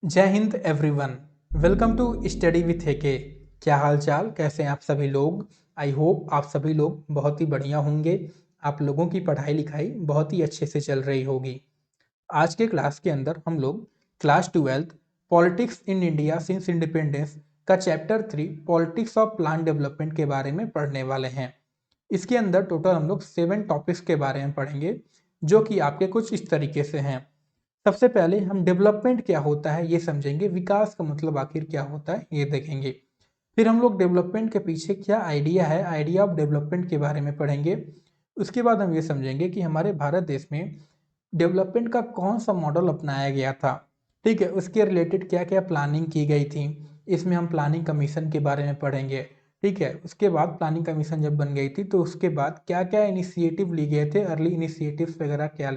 जय हिंद everyone. Welcome to study with K. क्या हाल चाल, कैसे हैं आप सभी लोग। आई होप आप सभी लोग बहुत ही बढ़िया होंगे। आप लोगों की पढ़ाई लिखाई बहुत ही अच्छे से चल रही होगी। आज के क्लास के अंदर हम लोग class 12 politics in India since independence का chapter 3 politics of plan development के बारे में पढ़ने वाले हैं। इसके अंदर टोटल हम लोग 7 टॉपिक्स के बारे में पढ़ेंगे, जो कि आपके कुछ इस तरीके से हैं। सबसे पहले हम डेवलपमेंट क्या होता है ये समझेंगे, विकास का मतलब आखिर क्या होता है ये देखेंगे। फिर हम लोग डेवलपमेंट के पीछे क्या आइडिया है, आइडिया ऑफ डेवलपमेंट के बारे में पढ़ेंगे। उसके बाद हम ये समझेंगे कि हमारे भारत देश में डेवलपमेंट का कौन सा मॉडल अपनाया गया था। ठीक है, उसके रिलेटेड क्या क्या प्लानिंग की गई थी। इसमें हम प्लानिंग कमीशन के बारे में पढ़ेंगे। ठीक है, उसके बाद प्लानिंग कमीशन जब बन गई थी तो उसके बाद क्या क्या इनिशिएटिव लिए गए थे, अर्ली इनिशिएटिव्स वगैरह क्या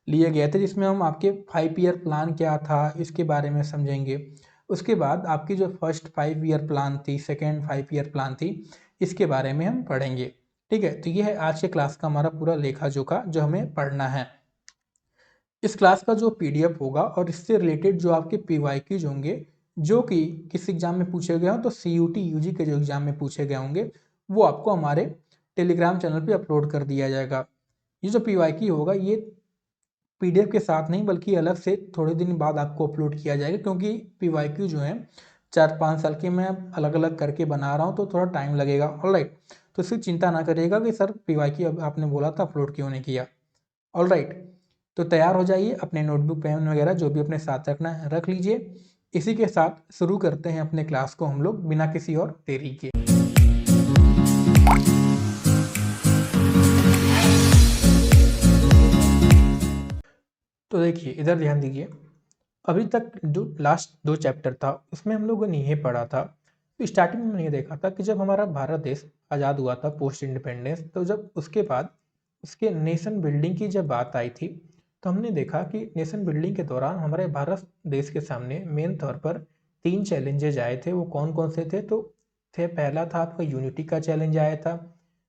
लिए गए थे जिसमें हम आपके 5 ईयर प्लान क्या था इसके बारे में समझेंगे। उसके बाद आपकी जो फर्स्ट 5 ईयर प्लान थी, सेकेंड 5 ईयर प्लान थी, इसके बारे में हम पढ़ेंगे। ठीक है, तो ये है आज के क्लास का हमारा पूरा लेखा जोखा जो हमें पढ़ना है। इस क्लास का जो पीडीएफ होगा और इससे रिलेटेड जो आपके पीवाईक्यूज होंगे, जो कि किस एग्जाम में पूछे गए हों, तो सीयूटी यूजी के जो एग्जाम में पूछे गए होंगे, वो आपको हमारे टेलीग्राम चैनल पे अपलोड कर दिया जाएगा। ये जो पीवाईक्यू होगा ये पीडीएफ के साथ नहीं बल्कि अलग से थोड़े दिन बाद आपको अपलोड किया जाएगा, क्योंकि पीवाईक्यू जो है 4-5 साल के मैं अलग अलग करके बना रहा हूँ तो थोड़ा टाइम लगेगा। ऑलराइट, तो इसकी चिंता ना करिएगा कि सर पीवाईक्यू अब आपने बोला था अपलोड क्यों नहीं किया। ऑलराइट, तो तैयार हो जाइए, अपने नोटबुक पेन वगैरह जो भी अपने साथ रखना है रख लीजिए। इसी के साथ शुरू करते हैं अपने क्लास को हम लोग बिना किसी और देरी के। तो देखिए इधर ध्यान दीजिए, अभी तक जो लास्ट 2 चैप्टर था उसमें हम लोगों ने ये पढ़ा था। तो स्टार्टिंग में ये देखा था कि जब हमारा भारत देश आज़ाद हुआ था पोस्ट इंडिपेंडेंस, तो जब उसके बाद उसके नेशन बिल्डिंग की जब बात आई थी, तो हमने देखा कि नेशन बिल्डिंग के दौरान हमारे भारत देश के सामने मेन तौर पर 3 चैलेंजेज आए थे। वो कौन कौन से थे? तो पहला था आपका यूनिटी का चैलेंज आया था,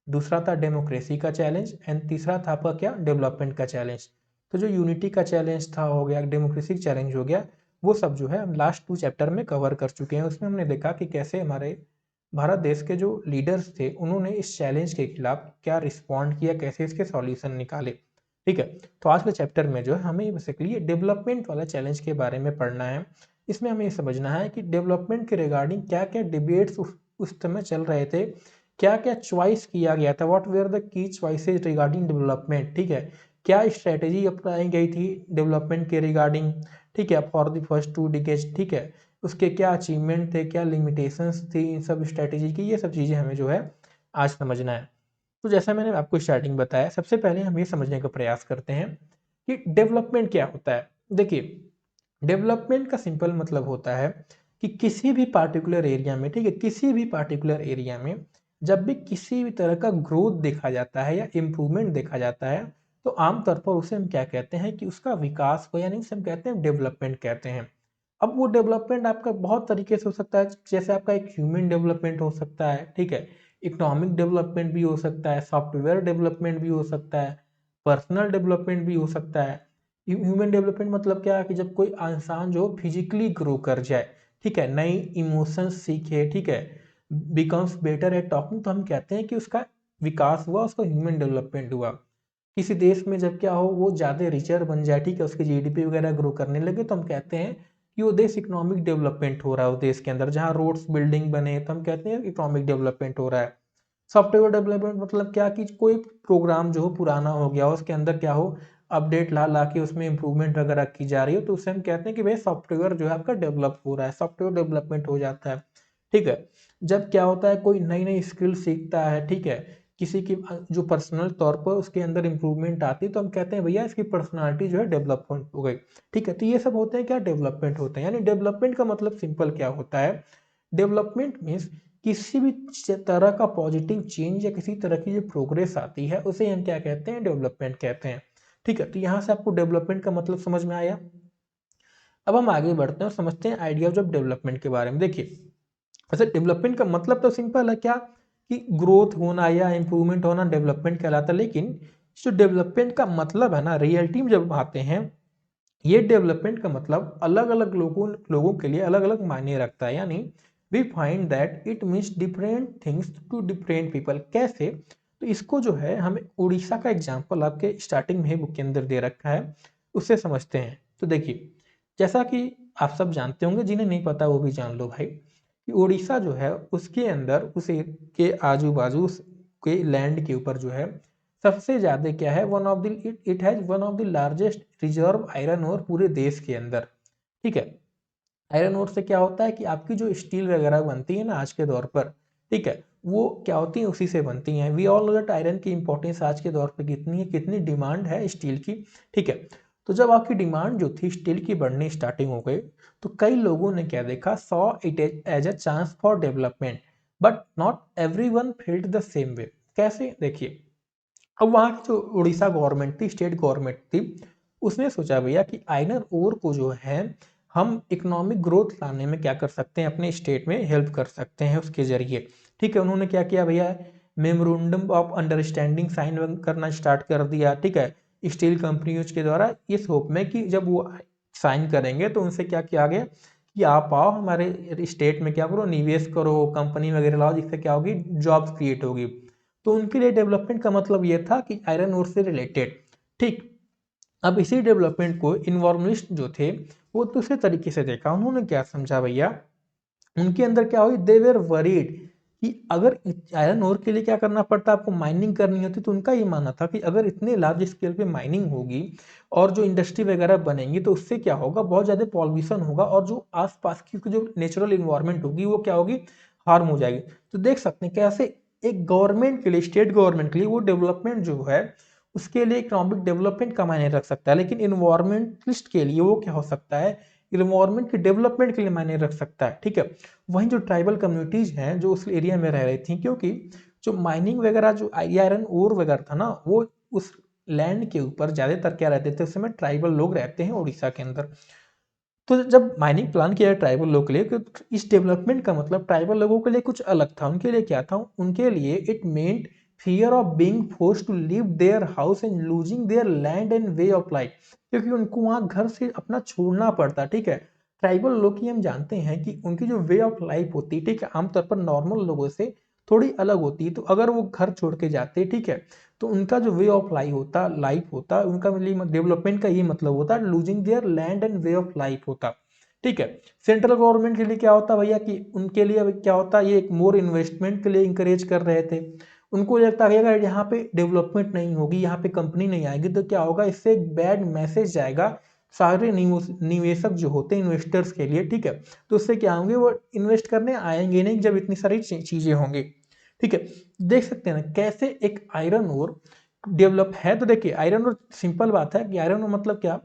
दूसरा था डेमोक्रेसी का चैलेंज, एंड तीसरा था आपका क्या, डेवलपमेंट का चैलेंज। तो जो यूनिटी का चैलेंज था हो गया, डेमोक्रेसी चैलेंज हो गया, वो सब जो है हम लास्ट 2 चैप्टर में कवर कर चुके हैं। उसमें हमने देखा कि कैसे हमारे भारत देश के जो लीडर्स थे उन्होंने इस चैलेंज के खिलाफ क्या रिस्पॉन्ड किया, कैसे इसके सॉल्यूशन निकाले। ठीक है, तो आज के चैप्टर में जो है हमें बेसिकली डेवलपमेंट वाला चैलेंज के बारे में पढ़ना है। इसमें हमें ये समझना है कि डेवलपमेंट के रिगार्डिंग क्या क्या डिबेट्स उस समय चल रहे थे, क्या क्या चॉइस किया गया था, what were the key choices regarding development. ठीक है, क्या स्ट्रेटेजी अपनाई गई थी डेवलपमेंट के रिगार्डिंग। ठीक है, फॉर द फर्स्ट 2 डिकेज। ठीक है, उसके क्या अचीवमेंट थे, क्या लिमिटेशंस थी इन सब स्ट्रेटेजी की, ये सब चीज़ें हमें जो है आज समझना है। तो जैसा मैंने आपको स्टार्टिंग बताया, सबसे पहले हम ये समझने का प्रयास करते हैं कि डेवलपमेंट क्या होता है। देखिए, डेवलपमेंट का सिंपल मतलब होता है कि किसी भी पार्टिकुलर एरिया में, ठीक है, किसी भी पार्टिकुलर एरिया में जब भी किसी भी तरह का ग्रोथ देखा जाता है या इम्प्रूवमेंट देखा जाता है, तो आमतौर पर उसे हम क्या कहते हैं कि उसका विकास को, यानी उसे हम कहते हैं डेवलपमेंट कहते हैं। अब वो डेवलपमेंट आपका बहुत तरीके से हो सकता है, जैसे आपका एक ह्यूमन डेवलपमेंट हो सकता है, ठीक है, इकोनॉमिक डेवलपमेंट भी हो सकता है, सॉफ्टवेयर डेवलपमेंट भी हो सकता है, पर्सनल डेवलपमेंट भी हो सकता है। ह्यूमन डेवलपमेंट मतलब क्या है कि जब कोई इंसान जो फिजिकली ग्रो कर जाए, ठीक है, नई इमोशंस सीखे, ठीक है, बिकम्स बेटर एट टॉकिंग, तो हम कहते हैं कि उसका विकास हुआ, उसका ह्यूमन डेवलपमेंट हुआ। किसी देश में जब क्या हो, वो ज़्यादा रिचर बन जाए, ठीक है, उसकी जीडीपी वगैरह ग्रो करने लगे, तो हम कहते हैं कि वो देश इकोनॉमिक डेवलपमेंट हो रहा है उस देश के अंदर। जहाँ रोड्स बिल्डिंग बने तो हम कहते हैं इकोनॉमिक डेवलपमेंट हो रहा है। सॉफ्टवेयर डेवलपमेंट मतलब क्या कि कोई प्रोग्राम जो हो पुराना हो गया हो, उसके अंदर क्या हो, अपडेट ला ला के उसमें इंप्रूवमेंट वगैरह की जा रही हो, तो उसे हम कहते हैं कि भाई सॉफ्टवेयर जो है आपका डेवलप हो रहा है, सॉफ्टवेयर डेवलपमेंट हो जाता है। ठीक है, जब क्या होता है, कोई नई नई स्किल सीखता है, ठीक है, किसी की जो पर्सनल तौर पर उसके अंदर इंप्रूवमेंट आती है, तो हम कहते हैं भैया इसकी पर्सनालिटी जो है डेवलपमेंट हो गई। ठीक है, तो ये सब होते हैं क्या, डेवलपमेंट होते हैं। यानी डेवलपमेंट का मतलब सिंपल क्या होता है, डेवलपमेंट मीन्स किसी भी तरह का पॉजिटिव चेंज या किसी तरह की जो प्रोग्रेस आती है उसे हम क्या कहते हैं, डेवलपमेंट कहते हैं। ठीक है, तो यहाँ से आपको डेवलपमेंट का मतलब समझ में आया। अब हम आगे बढ़ते हैं और समझते हैं आइडियाज ऑफ डेवलपमेंट के बारे में। देखिए, वैसे डेवलपमेंट का मतलब तो सिंपल है, क्या कि ग्रोथ होना या इंप्रूवमेंट होना डेवलपमेंट कहलाता है। लेकिन जो डेवलपमेंट का मतलब है ना, रियलिटी में जब आते हैं ये डेवलपमेंट का मतलब अलग अलग लोगों के लिए अलग अलग मायने रखता है, यानी we find that it means different things to different people. कैसे? तो इसको जो है हमें उड़ीसा का एग्जाम्पल आपके स्टार्टिंग में ही बुक के अंदर दे रखा है, उससे समझते हैं। तो देखिए, जैसा कि आप सब जानते होंगे, जिन्हें नहीं पता वो भी जान लो भाई, कि उड़ीसा जो है उसके अंदर उसे के आजू बाजू के लैंड के ऊपर जो है सबसे ज्यादा क्या है, one of the it has one of the largest reserve iron ore पूरे देश के अंदर। ठीक है, आयरन ओर से क्या होता है कि आपकी जो स्टील वगैरह बनती है ना आज के दौर पर, ठीक है, वो क्या होती है, उसी से बनती हैं। We all know that iron की इंपॉर्टेंस आज के दौर पर कितनी है, कितनी डिमांड है स्टील की। ठीक है, तो जब आपकी डिमांड जो थी स्टील की बढ़नी स्टार्टिंग हो गई, तो कई लोगों ने क्या देखा, saw it as a chance for development, but not everyone field the same way. कैसे? देखिए, अब वहाँ की जो उड़ीसा गवर्नमेंट थी, स्टेट गवर्नमेंट थी, उसने सोचा भैया कि आयरन ओर को जो है हम इकोनॉमिक ग्रोथ लाने में क्या कर सकते हैं, अपने स्टेट में हेल्प कर सकते हैं उसके जरिए। ठीक है, उन्होंने क्या किया भैया, मेमोरेंडम ऑफ अंडरस्टैंडिंग साइन करना स्टार्ट कर दिया। ठीक है, स्टील कंपनियों के द्वारा, इस होप में कि जब वो साइन करेंगे तो उनसे क्या किया गया कि आप आओ हमारे स्टेट में क्या करो, निवेश करो, कंपनी वगैरह लाओ, जिससे क्या होगी, जॉब्स क्रिएट होगी। तो उनके लिए डेवलपमेंट का मतलब ये था कि आयरन ओर से रिलेटेड। ठीक, अब इसी डेवलपमेंट को इन्वायरमेंटलिस्ट जो थे वो दूसरे तरीके से देखा। उन्होंने क्या समझा भैया, उनके अंदर क्या हुई, दे वेर वरीड कि अगर आयरन ओर के लिए क्या करना पड़ता, आपको माइनिंग करनी होती, तो उनका ये मानना था कि अगर इतने लार्ज स्केल पे माइनिंग होगी और जो इंडस्ट्री वगैरह बनेंगी तो उससे क्या होगा, बहुत ज़्यादा पॉल्यूशन होगा और जो आसपास की जो नेचुरल इन्वायरमेंट होगी वो क्या होगी, हार्म हो जाएगी। तो देख सकते हैं कैसे एक गवर्नमेंट के लिए, स्टेट गवर्नमेंट के लिए वो डेवलपमेंट जो है उसके लिए इकोनॉमिक डेवलपमेंट का मायने रख सकता है, लेकिन इन्वायरमेंटलिस्ट के लिए वो क्या हो सकता है, इन्वायरमेंट के डेवलपमेंट के लिए मायने रख सकता है। ठीक है, वहीं जो ट्राइबल कम्युनिटीज हैं जो उस एरिया में रह रही थी, क्योंकि जो माइनिंग वगैरह, जो आयरन ओर वगैरह था ना, वो उस लैंड के ऊपर ज्यादातर क्या रहते थे, उस समय ट्राइबल लोग रहते हैं उड़ीसा के अंदर। तो जब माइनिंग प्लान किया ट्राइबल लोगों के लिए, तो इस डेवलपमेंट का मतलब ट्राइबल लोगों के लिए कुछ अलग था। उनके लिए क्या था, उनके लिए it meant fear of being forced to leave their house and losing their land and way of life, क्योंकि उनको वहां घर से अपना छोड़ना पड़ता। ठीक है, ट्राइबल लोग की हम जानते हैं कि उनकी जो वे ऑफ लाइफ होती है, ठीक है, आमतौर पर नॉर्मल लोगों से थोड़ी अलग होती है। तो अगर वो घर छोड़ के जाते, ठीक है, तो उनका जो वे ऑफ लाइफ होता उनका डेवलपमेंट का ये मतलब होता losing their land and way of life होता। ठीक है, सेंट्रल गवर्नमेंट के लिए क्या होता भैया कि उनके लिए अब क्या होता, ये एक मोर इन्वेस्टमेंट के लिए इंकरेज कर रहे थे। उनको लगता है अगर यहाँ पे डेवलपमेंट नहीं होगी, यहाँ पे कंपनी नहीं आएगी, तो क्या होगा, इससे एक बैड मैसेज जाएगा सारे निवेशक जो होते हैं, इन्वेस्टर्स के लिए। ठीक है, तो उससे क्या होंगे, वो इन्वेस्ट करने आएंगे नहीं जब इतनी सारी चीजें होंगी। ठीक है, देख सकते हैं ना कैसे एक आयरन ओर डेवलप है। तो देखिए, आयरन ओर, सिंपल बात है कि आयरन ओर मतलब क्या,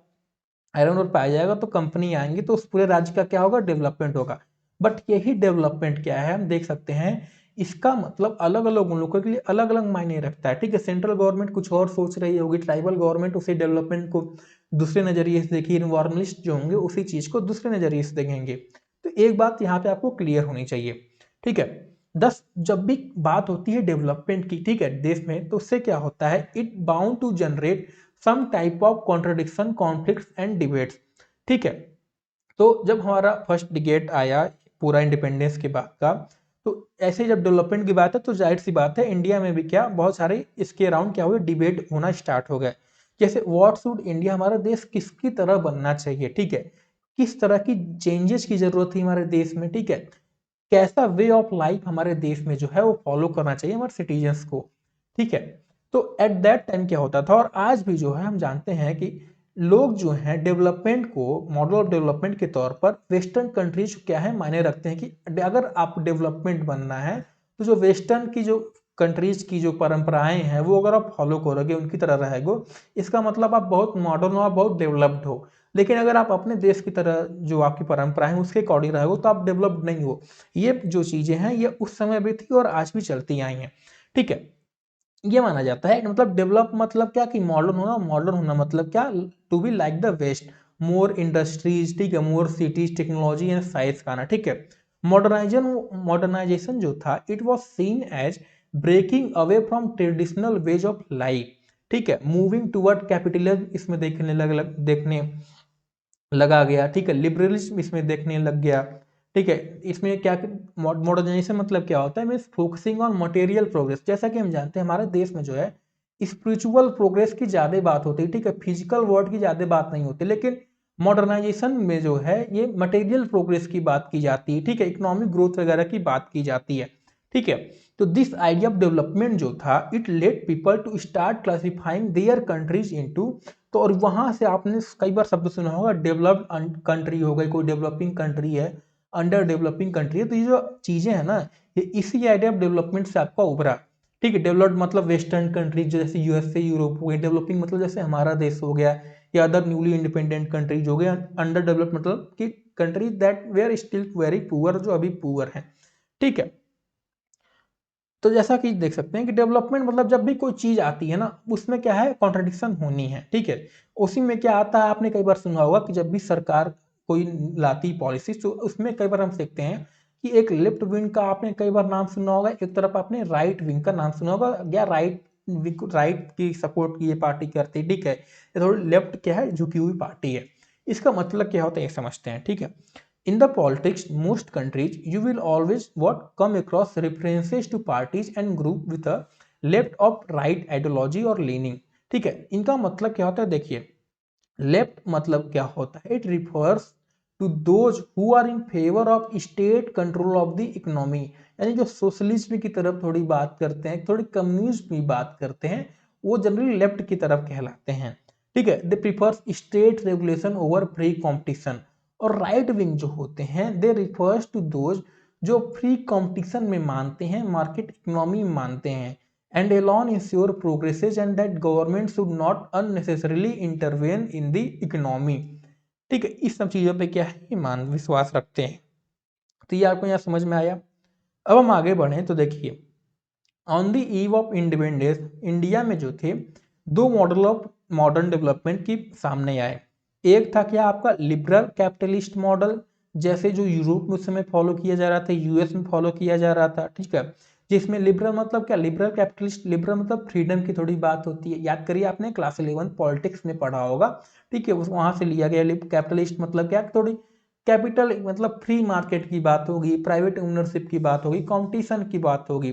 आयरन ओर पाया जाएगा तो कंपनी आएंगी, तो उस पूरे राज्य का क्या होगा, डेवलपमेंट होगा। बट यही डेवलपमेंट क्या है, हम देख सकते हैं इसका मतलब अलग अलग उन लोगों के लिए अलग अलग मायने रखता है। ठीक है, सेंट्रल गवर्नमेंट कुछ और सोच रही होगी, ट्राइबल गवर्नमेंट उसी डेवलपमेंट को दूसरे नजरिए से देखिए, इन्वायरमेंटलिस्ट जो होंगे उसी चीज को दूसरे नजरिए से देखेंगे। तो एक बात यहाँ पे आपको क्लियर होनी चाहिए। ठीक है, दस जब भी बात होती है डेवलपमेंट की, ठीक है, देश में, तो उससे क्या होता है, it bound to generate some type of contradiction, conflicts and debates. ठीक है, तो जब हमारा फर्स्ट डिगेट आया पूरा इंडिपेंडेंस के बाद का, तो ऐसे जब डेवलपमेंट की बात है तो जाहिर सी बात है इंडिया में भी क्या बहुत सारे इसके अराउंड क्या हुए, डिबेट होना स्टार्ट हो गए। जैसे व्हाट शुड इंडिया, हमारा देश किसकी तरह बनना चाहिए। ठीक है, किस तरह की चेंजेस की जरूरत थी हमारे देश में। ठीक है, कैसा वे ऑफ लाइफ हमारे देश में जो है वो फॉलो करना चाहिए हमारे सिटीजन्स को। ठीक है, तो एट दैट टाइम क्या होता था, और आज भी जो है हम जानते हैं कि लोग जो हैं डेवलपमेंट को मॉडल ऑफ डेवलपमेंट के तौर पर वेस्टर्न कंट्रीज क्या है मायने रखते हैं कि अगर आप डेवलपमेंट बनना है तो जो वेस्टर्न की जो कंट्रीज की जो परंपराएं हैं वो अगर आप फॉलो करोगे, उनकी तरह रहेगो, इसका मतलब आप बहुत मॉडर्न हो, आप बहुत डेवलप्ड हो। लेकिन अगर आप अपने देश की तरह जो आपकी परंपरा है उसके अकॉर्डिंग रहोगे तो आप डेवलप्ड नहीं हो। ये जो चीजें हैं ये उस समय भी थी और आज भी चलती आई हैं। ठीक है, ये माना जाता है कि मतलब डेवलप मतलब क्या, कि मॉडर्न होना, मॉडर्न होना मतलब क्या, to be like the west, more industries, ठीक है, more cities, technology and science का ना। ठीक है, मॉडर्नाइजेशन जो था it was seen as breaking away from traditional ways of life. ठीक है, मूविंग टुवर्ड कैपिटलिज्म, इसमें देखने लगा गया, ठीक है। लिबरलिज्म इसमें देखने लग गया, ठीक है। इसमें क्या, मॉडर्नाइजेशन मतलब क्या होता है, means focusing on material progress. जैसा कि हम जानते हैं हमारे देश में जो है स्पिरिचुअल प्रोग्रेस की ज्यादा बात होती है, ठीक है, फिजिकल वर्ड की ज्यादा बात नहीं होती, लेकिन मॉडर्नाइजेशन में जो है ये मटेरियल प्रोग्रेस की बात की जाती है, ठीक है, इकोनॉमिक ग्रोथ वगैरह की बात की जाती है, ठीक है। तो दिस आइडिया ऑफ डेवलपमेंट जो था, it let people to start classifying their countries into, तो और वहां से आपने कई बार शब्द सुना होगा, डेवलप्ड कंट्री हो गई, कोई डेवलपिंग कंट्री है, अंडर डेवलपिंग कंट्री है। तो ये जो चीजें है ना, ये इसी आइडिया ऑफ डेवलपमेंट से आपका उभरा, ठीक है। डेवलप्ड मतलब वेस्टर्न कंट्रीज जैसे यूएसए, यूरोप हो गई, डेवलपिंग मतलब जैसे हमारा देश हो गया, या अदर न्यूली इंडिपेंडेंट कंट्रीज हो गया, अंडर डेवलप्ड मतलब कि country that were still very poor, जो अभी पुअर है, ठीक है। तो जैसा कि देख सकते हैं कि डेवलपमेंट मतलब जब भी कोई चीज आती है ना, उसमें क्या है, कॉन्ट्रडिक्शन होनी है, ठीक है। उसी में क्या आता है, आपने कई बार सुना होगा कि जब भी सरकार कोई लाती पॉलिसी, तो उसमें कई बार हम देखते हैं कि एक लेफ्ट विंग का आपने कई बार नाम सुना होगा, एक तरफ आपने राइट विंग का नाम सुना होगा, या राइट की सपोर्ट की ये पार्टी करती है, ठीक है। ये थोड़ी लेफ्ट क्या है, झुकी हुई पार्टी है। इसका मतलब क्या होता है ये समझते हैं, ठीक है। In the politics, most countries, you will always what come across references to parties and group with a left or right ideology or leaning, ठीक है। इनका मतलब क्या होता है, देखिए, लेफ्ट मतलब क्या होता है, it refers to those who are in favour of state control of the economy, यानी जो सोशलिज्म की तरफ थोड़ी बात करते हैं, थोड़ी कम्युनिस्ट की बात करते हैं, वो जनरली लेफ्ट की तरफ कहलाते हैं, ठीक है। They prefers state regulation over free competition. और राइट विंग जो होते हैं, दे रिफर्स टू दोज जो फ्री कंपटीशन में मानते हैं, मार्केट इकोनॉमी में मानते हैं, and alone ensure progresses and that government should not unnecessarily intervene in the economy, ठीक है। इस सब चीजों पे क्या है, ये मान विश्वास रखते हैं। तो ये आपको यहाँ समझ में आया। अब हम आगे बढ़े तो देखिए, on the eve of independence, India में जो थे दो मॉडल ऑफ मॉडर्न डेवलपमेंट की सामने आए। एक था क्या, आपका लिबरल कैपिटलिस्ट मॉडल, जैसे जो यूरोप में उस समय फॉलो किया जा रहा था, यूएस में फॉलो किया जा रहा था, ठीक है। जिसमें लिबरल मतलब क्या, लिबरल कैपिटलिस्ट, लिबरल मतलब फ्रीडम की थोड़ी बात होती है, याद करिए आपने क्लास 11 पॉलिटिक्स में पढ़ा होगा, ठीक है, वहां से लिया गया। कैपिटलिस्ट मतलब क्या, थोड़ी कैपिटल मतलब फ्री मार्केट की बात होगी, प्राइवेट ओनरशिप की बात होगी, कंपटीशन की बात होगी,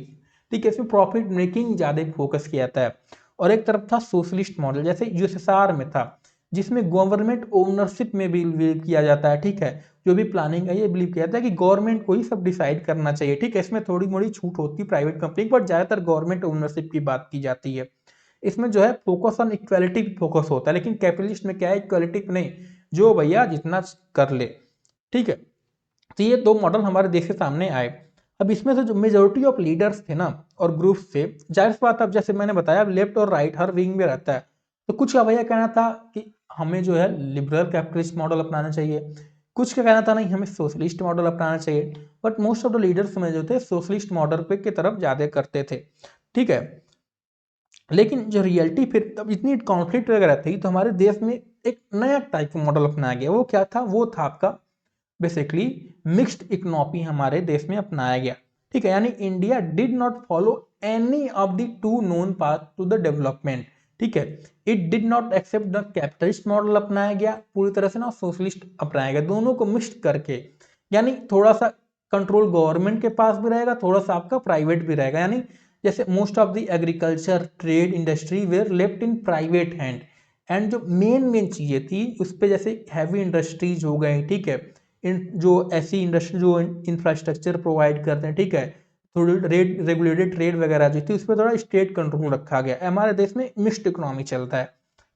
ठीक है। इसमें प्रॉफिट मेकिंग ज्यादा फोकस किया जाता है। और एक तरफ था सोशलिस्ट मॉडल, जैसे यूएसएसआर में था, जिसमें गवर्नमेंट ओनरशिप में भी बिलीव किया जाता है, ठीक है। जो भी प्लानिंग है ये बिलीव किया जाता है कि गवर्नमेंट को ही सब डिसाइड करना चाहिए, ठीक है। इसमें थोड़ी मोड़ी छूट होती है प्राइवेट कंपनी, बट ज्यादातर गवर्नमेंट ओनरशिप की बात की जाती है। इसमें जो है फोकस ऑन इक्वालिटी फोकस होता है, लेकिन कैपिटलिस्ट में क्या है, इक्वालिटी नहीं, जो भैया जितना कर ले, ठीक है। तो ये दो मॉडल हमारे देश के सामने आए। अब इसमें से जो मेजोरिटी ऑफ लीडर्स थे ना और ग्रुप्स थे, जाहिर सी बात, अब जैसे मैंने बताया लेफ्ट और राइट हर विंग में रहता है, तो कुछ का भैया कहना था कि हमें जो है लिबरल कैपिटलिस्ट मॉडल अपनाना चाहिए, कुछ का कहना था नहीं हमें सोशलिस्ट मॉडल अपनाना चाहिए। But most of the leaders में जो थे सोशलिस्ट मॉडल पे की तरफ ज्यादा करते थे, ठीक है। लेकिन जो रियलिटी फिर तब इतनी कॉन्फ्लिक्ट वगैरह थी, तो हमारे देश में एक नया टाइप का मॉडल अपनाया गया। वो क्या था, वो था आपका बेसिकली मिक्स्ड इकोनॉमी हमारे देश में अपनाया गया, ठीक है। यानी India did not follow any of the two known path to the development, ठीक है। It did not accept the capitalist model अपनाया गया पूरी तरह से ना, सोशलिस्ट अपनाया गया, दोनों को मिक्स करके। यानी थोड़ा सा कंट्रोल गवर्नमेंट के पास भी रहेगा, थोड़ा सा आपका प्राइवेट भी रहेगा। यानी जैसे most of the agriculture trade industry where left in private hand, and जो मेन चीजें थी उस पर, जैसे हैवी इंडस्ट्रीज हो गए, ठीक है, जो ऐसी इंडस्ट्री जो इंफ्रास्ट्रक्चर प्रोवाइड करते हैं, ठीक है, थोड़ी रेगुलेटेड ट्रेड वगैरह जो थी उस पर थोड़ा स्टेट कंट्रोल रखा गया। हमारे देश में मिक्स्ड इकोनॉमी चलता है,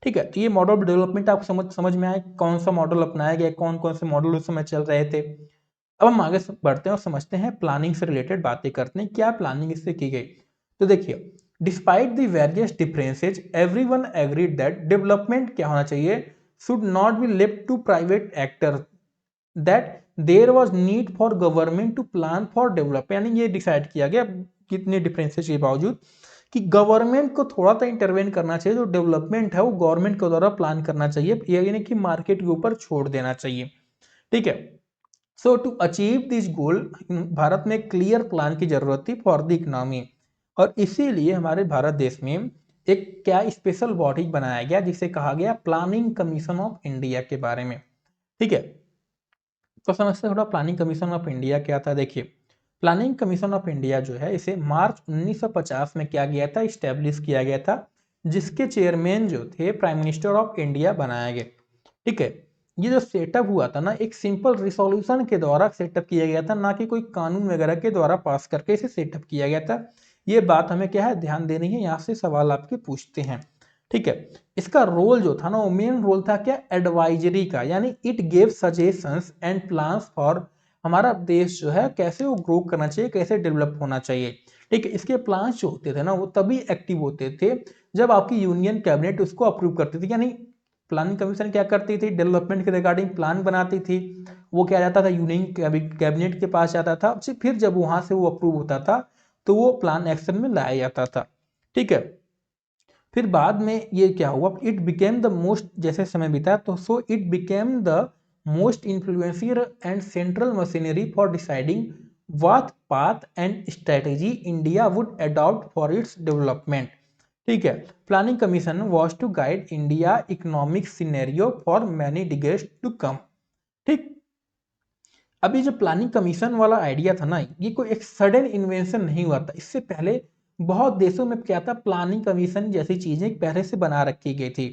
ठीक है। तो ये मॉडल डेवलपमेंट आपको समझ में आए, कौन सा मॉडल अपनाया गया, कौन कौन से मॉडल उस समय चल रहे थे। अब हम आगे बढ़ते हैं और समझते हैं, प्लानिंग से रिलेटेड बातें करते हैं, क्या प्लानिंग इससे की गई। तो देखिए, despite the various differences everyone agreed that development क्या होना चाहिए, should not be left to private actor, that there was need for government to plan for develop. यानी ये डिसाइड किया गया कितने डिफरेंसेस के बावजूद कि गवर्नमेंट को थोड़ा सा इंटरवेन करना चाहिए, जो डेवलपमेंट है वो गवर्नमेंट के द्वारा प्लान करना चाहिए, यानी कि मार्केट के ऊपर छोड़ देना चाहिए, ठीक है। So to achieve this goal, Bharat में क्लियर प्लान की जरूरत थी फॉर द इकोनॉमी, और इसीलिए हमारे भारत देश में एक क्या स्पेशल बॉडी बनाया गया जिसे कहा गया प्लानिंग कमीशन ऑफ इंडिया के बारे में, ठीक है। तो समझते हैं थोड़ा प्लानिंग कमीशन ऑफ इंडिया क्या था। देखिए, प्लानिंग कमीशन ऑफ इंडिया जो है इसे मार्च 1950 में क्या गया था, इस्टेब्लिश किया गया था, जिसके चेयरमैन जो थे प्राइम मिनिस्टर ऑफ इंडिया बनाया गया। ठीक है। ये जो सेटअप हुआ था ना, एक सिंपल रिसोल्यूशन के द्वारा सेटअप किया गया था, ना कि कोई कानून वगैरह के द्वारा पास करके इसे सेटअप किया गया था। ये बात हमें क्या है ध्यान देनी है, यहाँ से सवाल आपके पूछते हैं। ठीक है। इसका रोल जो था ना, वो मेन रोल था क्या, एडवाइजरी का, यानी it gave suggestions and plans for, हमारा देश जो है कैसे वो ग्रो करना चाहिए, कैसे डेवलप होना चाहिए। ठीक है। इसके प्लान्स जो होते थे ना, वो तभी एक्टिव होते थे जब आपकी यूनियन कैबिनेट उसको अप्रूव करती थी। यानी प्लानिंग कमीशन क्या करती थी, डेवलपमेंट के रिगार्डिंग प्लान बनाती थी, वो क्या जाता था यूनियन कैबिनेट के पास जाता था, फिर जब वहां से वो अप्रूव होता था तो वो प्लान एक्शन में लाया जाता था। ठीक है। फिर बाद में ये क्या हुआ, इट बिकेम द मोस्ट, जैसे समय बीता तो so it became the most influential and central machinery for deciding what path and strategy India would adopt for its development. ठीक है। Planning commission was to guide India economic scenario for many decades to come. ठीक। अभी जो planning commission वाला idea था ना, ये कोई एक सडन इन्वेंशन नहीं हुआ था, इससे पहले बहुत देशों में क्या था, प्लानिंग कमीशन जैसी चीजें पहले से बना रखी गई थी।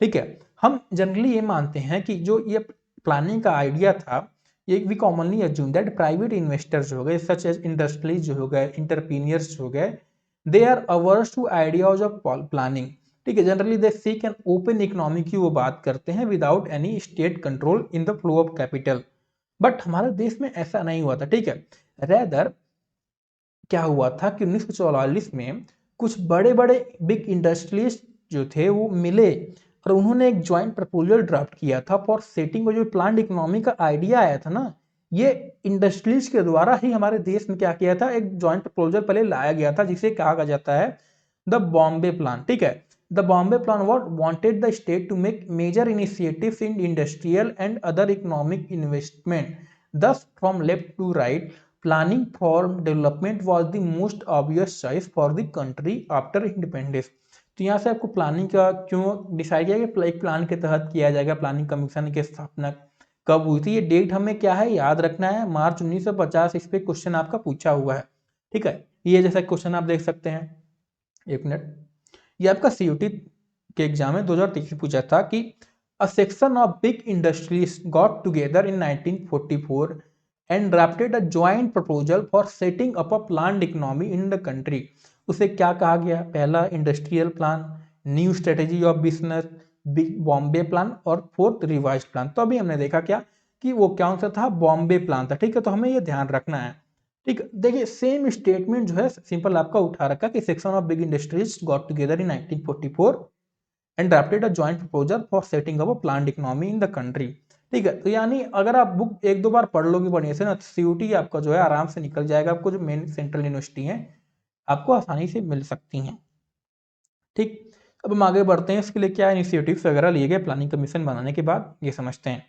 ठीक है। हम जनरली ये मानते हैं कि जो ये प्लानिंग का आइडिया था, ये we commonly assume that private investors जो हो गए, सच एज इंडस्ट्रीज जो हो गए, इंटरप्रीनियर्स जो हो गए, they are averse to ideas of planning. ठीक है। Generally they seek an open economy की वो बात करते हैं without any state control in the flow of capital. But हमारे देश में ऐसा नहीं हुआ था। ठीक है। रेदर क्या हुआ था कि 1944 में कुछ बड़े बड़े बिग इंडस्ट्रीज जो थे वो मिले और उन्होंने एक ज्वाइंट प्रपोजल ड्राफ्ट किया था फॉर सेटिंग, जो प्लान्ड इकोनॉमी का आइडिया आया था ना, ये इंडस्ट्रीज के द्वारा ही हमारे देश में क्या किया था, एक ज्वाइंट प्रपोजल पहले लाया गया था, जिसे कहा जाता है द बॉम्बे प्लान। ठीक है। The Bombay plan what wanted the state to make major initiatives in industrial and other economic investment, thus from left to right planning for development was the most obvious choice for the country after independence। तो यहाँ से आपको planning का क्यों decide किया कि एक plan के तहत किया जाएगा, प्लानिंग कमीशन की स्थापना कब हुई थी, ये डेट हमें क्या है याद रखना है, मार्च 1950। इस पे क्वेश्चन आपका पूछा हुआ है। ठीक है। ये जैसा क्वेश्चन आप देख सकते हैं, एक मिनट, ये आपका सीयूटी के एग्जाम में 2023 पूछा था कि a section of big industries got together in 1944 and drafted a joint proposal for setting up a planned economy in the country. उसे क्या कहा गया, पहला industrial plan, new strategy of business, big Bombay plan और फोर्थ रिवाइज प्लान। तो अभी हमने देखा क्या कि वो कौन सा था, बॉम्बे प्लान था। ठीक है। तो हमें ये ध्यान रखना है। ठीक है। देखिए सेम स्टेटमेंट जो है सिंपल आपका उठा रखा कि section of big industries got together in 1944 and drafted a joint proposal for setting up a planned economy in the country. ठीक है। तो यानी अगर आप बुक एक दो बार पढ़ लोगे बढ़िया से ना, तो सीयूटी आपका जो है आराम से निकल जाएगा, आपको जो मेन सेंट्रल यूनिवर्सिटी है आपको आसानी से मिल सकती हैं। ठीक। अब हम आगे बढ़ते हैं, इसके लिए क्या इनिशिएटिव्स वगैरह लिए गए प्लानिंग कमीशन बनाने के बाद, ये समझते हैं।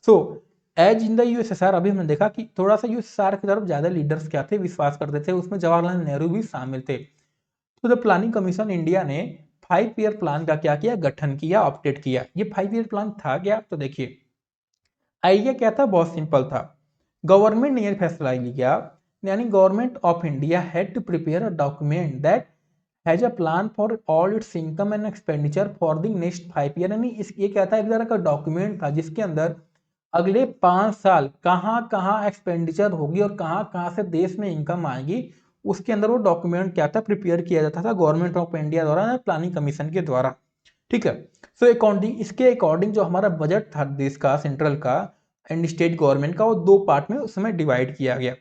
So as in the USSR, अभी हमने देखा कि थोड़ा सा यूएसएसआर की तरफ ज्यादा लीडर्स क्या थे, विश्वास करते थे, उसमें जवाहरलाल नेहरू भी शामिल थे। तो द प्लानिंग कमीशन इंडिया ने 5 ईयर प्लान का क्या किया, गठन किया, अपडेट किया। ये 5 ईयर प्लान था क्या, तो देखिए आइडिया क्या था, बहुत सिंपल था। गवर्नमेंट ने यह फैसला लिया, यानी government of India had to prepare a document that has a plan for all its income and expenditure for the next 5 year. यानी इस ये क्या था, एक तरह का डॉक्यूमेंट था जिसके अंदर अगले 5 साल कहाँ कहाँ एक्सपेंडिचर होगी और कहाँ कहाँ से देश में इनकम आएगी, उसके अंदर वो डॉक्यूमेंट क्या था, प्रिपेयर किया जाता था गवर्नमेंट ऑफ इंडिया द्वारा, प्लानिंग कमीशन के द्वारा। ठीक है। सो अकॉर्डिंग, इसके अकॉर्डिंग जो हमारा बजट था देश का, सेंट्रल का एंड स्टेट गवर्नमेंट का, वो दो पार्ट में उस समय डिवाइड किया गया।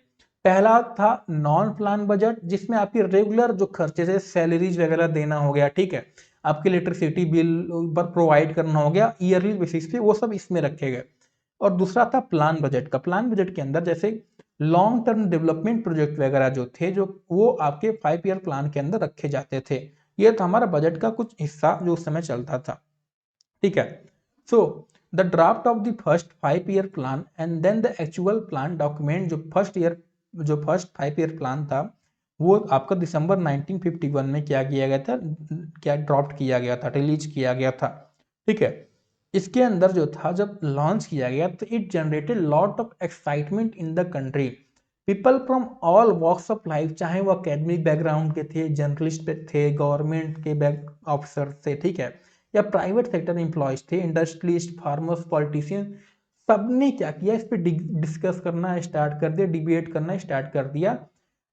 पहला था नॉन प्लान बजट, जिसमें आपकी रेगुलर जो खर्चे से सैलरीज वगैरह देना हो गया, ठीक है, आपके इलेक्ट्रिसिटी बिल पर प्रोवाइड करना हो गया ईयरली बेसिस पे, वो सब इसमें रखे गए। और दूसरा था प्लान बजट का। प्लान बजट के अंदर जैसे लॉन्ग टर्म डेवलपमेंट प्रोजेक्ट वगैरह जो थे, जो वो आपके 5 ईयर प्लान के अंदर रखे जाते थे। ये था हमारा बजट का कुछ हिस्सा जो उस समय चलता था। ठीक है। So the draft of the first 5 year plan and then the actual plan document, जो फर्स्ट 5 ईयर प्लान था, वो आपका दिसंबर 1951 में क्या किया गया था, क्या ड्राफ्ट किया गया था, रिलीज किया गया था। ठीक है। इसके अंदर जो था जब लॉन्च किया गया तो it generated lot of excitement in the country. People from all walks of life, चाहे वो अकेडमिक बैकग्राउंड के थे, जर्नलिस्ट थे, गवर्नमेंट के बैक ऑफिसर थे, ठीक है, या प्राइवेट सेक्टर एम्प्लॉयज थे, इंडस्ट्रियलिस्ट, फार्मर्स, पॉलिटिशियन, सबने क्या किया, इस पे डिस्कस करना स्टार्ट कर दिया, डिबेट करना स्टार्ट कर दिया।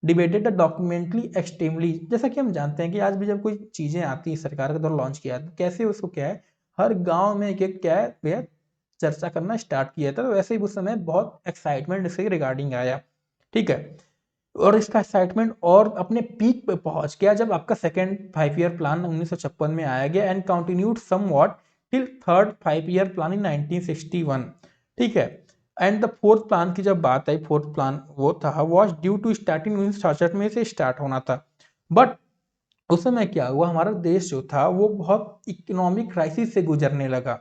डिबेटेड डॉक्यूमेंटली एक्सट्रीमली, जैसा कि हम जानते हैं कि आज भी जब कोई चीज़ें आती हैं सरकार के द्वारा लॉन्च किया तो कैसे उसको क्या है हर गांव में एक क्या है भैया चर्चा करना स्टार्ट किया था। तो वैसे ही उस समय बहुत एक्साइटमेंट इसके रिगार्डिंग आया, ठीक है। और इसका एक्साइटमेंट और अपने पीक पे पहुंच गया जब आपका सेकेंड 5 ईयर प्लान 1956 में आया गया and continued somewhat till third 5 year plan in 1961, ठीक है। एंड द फोर्थ प्लान की जब बात आई, फोर्थ प्लान वो था वॉज ड्यू टू स्टार्टिंग 1967 में से स्टार्ट होना था, बट उस समय क्या हुआ, हमारा देश जो था वो बहुत इकोनॉमिक क्राइसिस से गुजरने लगा,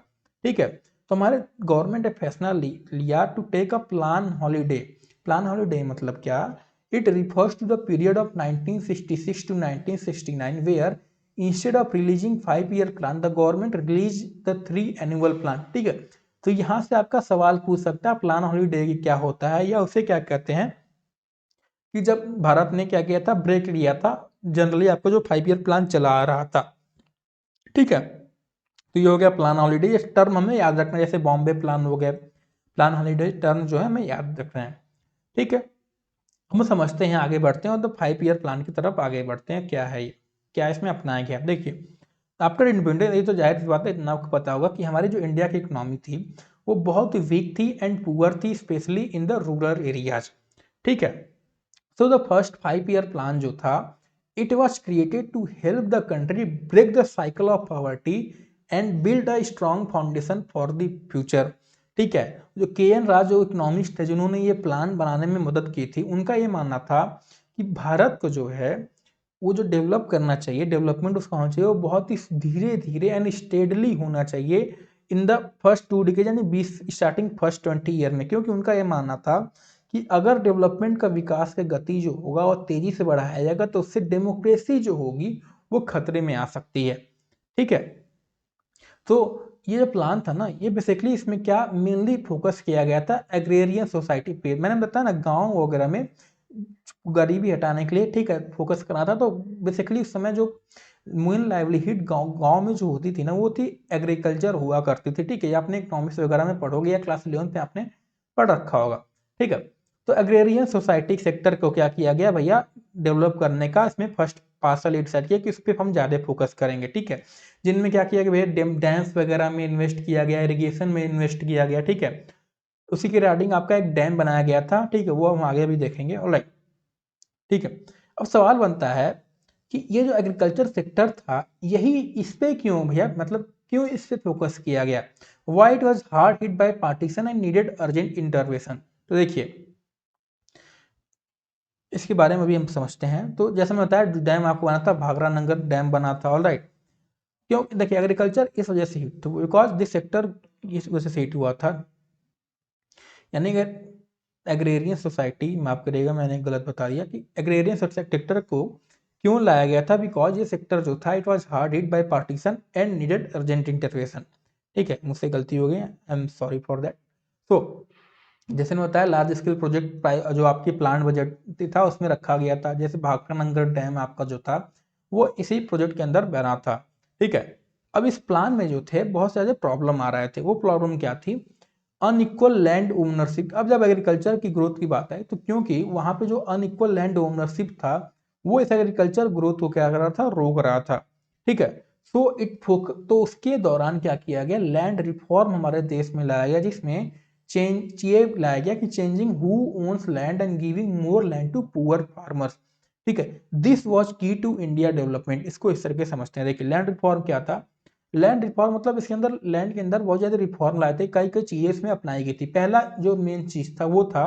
ठीक है। तो हमारे गवर्नमेंट ने फैसला लिया to take a plan holiday. Plan holiday मतलब क्या, it refers to the period of 1966 to 1969 where instead of releasing 5 year plan the government release the 3 annual plan, ठीक है। तो यहाँ से आपका सवाल पूछ सकता है प्लान हॉलीडे क्या होता है या उसे क्या कहते हैं, कि जब भारत ने क्या किया था, ब्रेक लिया था जनरली आपको जो 5 ईयर प्लान चला आ रहा था, ठीक है। तो ये हो गया प्लान हॉलीडे, ये टर्म हमें याद रखना है, जैसे बॉम्बे प्लान हो गया, प्लान हॉलीडे टर्म जो है हमें याद रखना है, ठीक है। हम समझते हैं, आगे बढ़ते हैं और तो 5 ईयर प्लान की तरफ आगे बढ़ते हैं, क्या है ये, क्या इसमें अपनाया गया। देखिए आफ्टर इंडिपेंडेंस, ये तो जाहिर सी बात है, इतना आपको पता होगा कि हमारी जो इंडिया की इकोनॉमी थी वो बहुत वीक थी एंड पुअर थी, specially in the rural areas, ठीक है। So the first 5 year plan जो था it was created to help the country break the cycle of poverty and build a strong foundation for the future, ठीक है। जो के N राज जो economist थे जिन्होंने ये प्लान बनाने में मदद की थी, उनका ये मानना था कि भारत को जो है वो जो डेवलप करना चाहिए, डेवलपमेंट उसका होना चाहिए वो बहुत ही धीरे धीरे एंड स्टेडली होना चाहिए इन द फर्स्ट 2 डिकेड, यानी 20 स्टार्टिंग फर्स्ट 20 ईयर में, क्योंकि उनका ये मानना था कि अगर डेवलपमेंट का विकास का गति जो होगा और तेजी से बढ़ाया जाएगा तो उससे डेमोक्रेसी जो होगी वो खतरे में आ सकती है, ठीक है। तो ये जो प्लान था ना, ये बेसिकली इसमें क्या मेनली फोकस किया गया था एग्रेरियन सोसाइटी पे, मैंने बताया ना गांव वगैरह में गरीबी हटाने के लिए, ठीक है, फोकस करना था। तो बेसिकली उस समय जो मेन लाइवलीहुड गांव में जो होती थी ना वो थी एग्रीकल्चर हुआ करती थी, ठीक है। ये आपने इकोनॉमिक्स वगैरह में पढ़ोगे या क्लास 11 में आपने पढ़ रखा होगा, ठीक है। तो एग्रेरियन सोसाइटी सेक्टर को क्या किया गया भैया, डेवलप करने का इसमें फर्स्ट पार्सल डिसाइड किया कि उस पर हम ज़्यादा फोकस करेंगे, ठीक है। जिनमें क्या किया गया भैया, डैम्स वगैरह में इन्वेस्ट किया गया, इरिगेशन में इन्वेस्ट किया गया, ठीक है। उसी के रिगार्डिंग आपका एक डैम बनाया गया था, ठीक है, वो हम आगे भी देखेंगे, ऑलराइट, ठीक है। अब सवाल बनता है कि ये जो एग्रीकल्चर सेक्टर था यही इस पे क्यों भैया, मतलब क्यों इस पे फोकस किया गया, why it was hard hit by partition and needed urgent intervention. तो देखिए इसके बारे में भी हम समझते हैं। तो जैसे मैं बताया डैम आपको बना था, भाखरा नंगर डैम बना था, ऑल राइट। क्यों, देखिए एग्रीकल्चर इस वजह से हिट, बिकॉज दिस सेक्टर इस वजह से हिट हुआ था, यानी कि एग्रेरियन सोसाइटी, माफ करिएगा मैंने गलत बता दिया कि एग्रेरियन सेक्टर को क्यों लाया गया था, बिकॉज ये सेक्टर जो था it was hard hit by partition and needed urgent intervention, ठीक है। मुझसे गलती हो गई, आई एम सॉरी फॉर दैट। तो जैसे मैंने बताया लार्ज स्केल प्रोजेक्ट जो आपकी प्लान बजट था उसमें रखा गया था, जैसे भाखरानगर डैम आपका जो था वो इसी प्रोजेक्ट के अंदर बना था, ठीक है। अब इस प्लान में जो थे बहुत सारे प्रॉब्लम आ रहे थे, वो प्रॉब्लम क्या थी, अनइक्वल लैंड ओनरशिप। अब जब एग्रीकल्चर की ग्रोथ की बात है तो क्योंकि वहां पे जो अनइक्वल लैंड ओनरशिप था वो इस एग्रीकल्चर ग्रोथ को क्या कर रहा था, रोक रहा था, ठीक है। सो तो उसके दौरान क्या किया गया, लैंड रिफॉर्म हमारे देश में लाया गया, जिसमें चेंज ये लाया गया कि changing who owns land and giving more land to poor farmers, ठीक है। This was key to India development. इसको इस तरह के समझते हैं। देखिए लैंड रिफॉर्म क्या था, लैंड रिफॉर्म मतलब इसके अंदर लैंड के अंदर बहुत ज्यादा रिफॉर्म लाए थे, कई कई चीजें इसमें अपनाई गई थी। पहला जो मेन चीज था वो था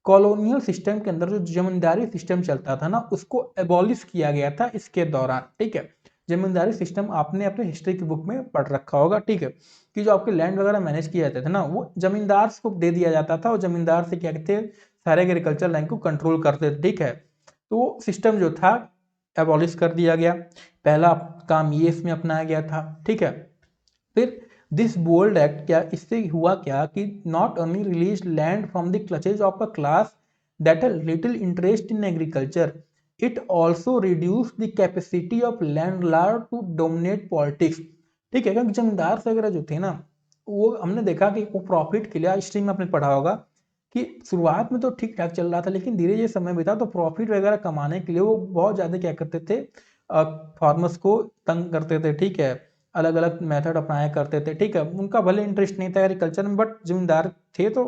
कॉलोनियल सिस्टम के अंदर जो जमींदारी सिस्टम चलता था ना उसको एबॉलिश किया गया था इसके दौरान, ठीक है। जमींदारी सिस्टम आपने अपने हिस्ट्री की बुक में पढ़ रखा होगा, ठीक है, कि जो आपके लैंड वगैरह मैनेज किए जाते थे ना वो जमींदार को दे दिया जाता था और जमींदार से क्या कहते हैं सारे एग्रीकल्चर लैंड को कंट्रोल करते थे, ठीक है। तो वो सिस्टम जो था एबॉलिश कर दिया गया, पहला काम ये इसमें अपनाया गया था, ठीक है। फिर दिस बोल्ड एक्ट, क्या इससे हुआ क्या कि not only release land from the clutches of a class that had little interest in agriculture, it also reduce the capacity of landlord to dominate politics. ठीक है, क्योंकि जमींदार वगैरह जो थे ना, वो हमने देखा कि वो प्रॉफिट के लिए, स्ट्रीम में आपने पढ़ा होगा कि शुरुआत में तो ठीक ठाक चल रहा था, लेकिन धीरे धीरे समय बीता तो प्रॉफिट वगैरह कमाने के लिए वो बहुत ज़्यादा क्या करते थे, फार्मर्स को तंग करते थे। ठीक है, अलग अलग मेथड अपनाया करते थे। ठीक है, उनका भले इंटरेस्ट नहीं था एग्रीकल्चर में, बट जमींदार थे तो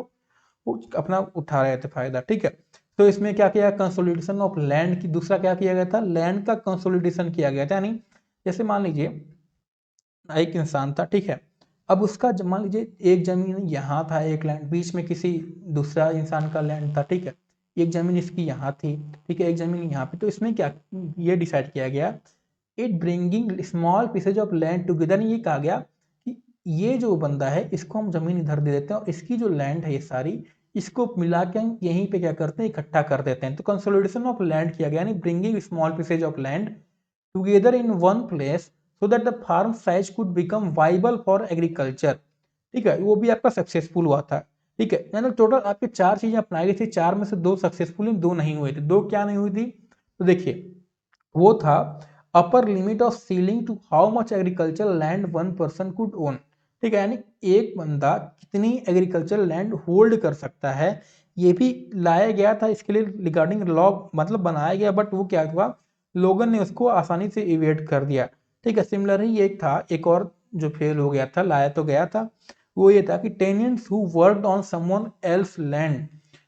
वो अपना उठा रहे थे फायदा। ठीक है, तो इसमें क्या किया, कंसोलिडेशन ऑफ लैंड की, दूसरा क्या किया गया था, लैंड का कंसोलिडेशन किया गया था। यानी जैसे मान लीजिए एक इंसान था, ठीक है, अब उसका मान लीजिए एक जमीन यहाँ था, एक लैंड बीच में किसी दूसरा इंसान का लैंड था। ठीक है, एक जमीन इसकी यहाँ थी, ठीक है, एक जमीन यहाँ पे, तो इसमें क्या ये डिसाइड किया गया, it bringing small pieces of land together, ये कहा गया कि ये जो बंदा है इसको हम जमीन इधर दे देते हैं और इसकी जो लैंड है ये सारी, इसको मिला के हम यहीं पे क्या करते हैं, इकट्ठा कर देते हैं। तो कंसोलिडेशन ऑफ लैंड किया गया, यानी bringing small pieces of land together in one place so that the farm size could become viable for agriculture. ठीक है, वो भी आपका सक्सेसफुल हुआ था। ठीक है, यानी टोटल आपके चार चीजें अपनाई गई थी, चार में से दो सक्सेसफुल, दो नहीं हुए थे। दो क्या नहीं हुई थी, तो देखिए वो था upper limit of ceiling to how much agriculture land one person could own. ठीक है, यानी एक बंदा कितनी एग्रीकल्चर लैंड होल्ड कर सकता है, ये भी लाया गया था। इसके लिए रिगार्डिंग लॉ मतलब बनाया गया, बट वो क्या हुआ, लोगों ने उसको आसानी से इवेट कर दिया। ठीक है, सिमिलर ही एक था, एक और जो फेल हो गया था, लाया तो गया था, वो ये था कि tenants who worked on someone else land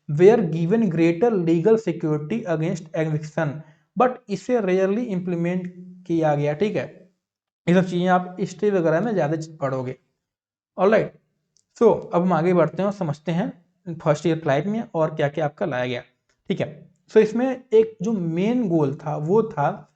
were given greater legal security against eviction, but इसे रेयरली इंप्लीमेंट किया गया। ठीक है, ये सब चीजें आप हिस्ट्री वगैरह में ज्यादा पढ़ोगे। ऑलराइट, सो अब हम आगे बढ़ते हैं और समझते हैं फर्स्ट ईयर क्लाइट में और क्या क्या आपका लाया गया। ठीक है, सो इसमें एक जो मेन गोल था वो था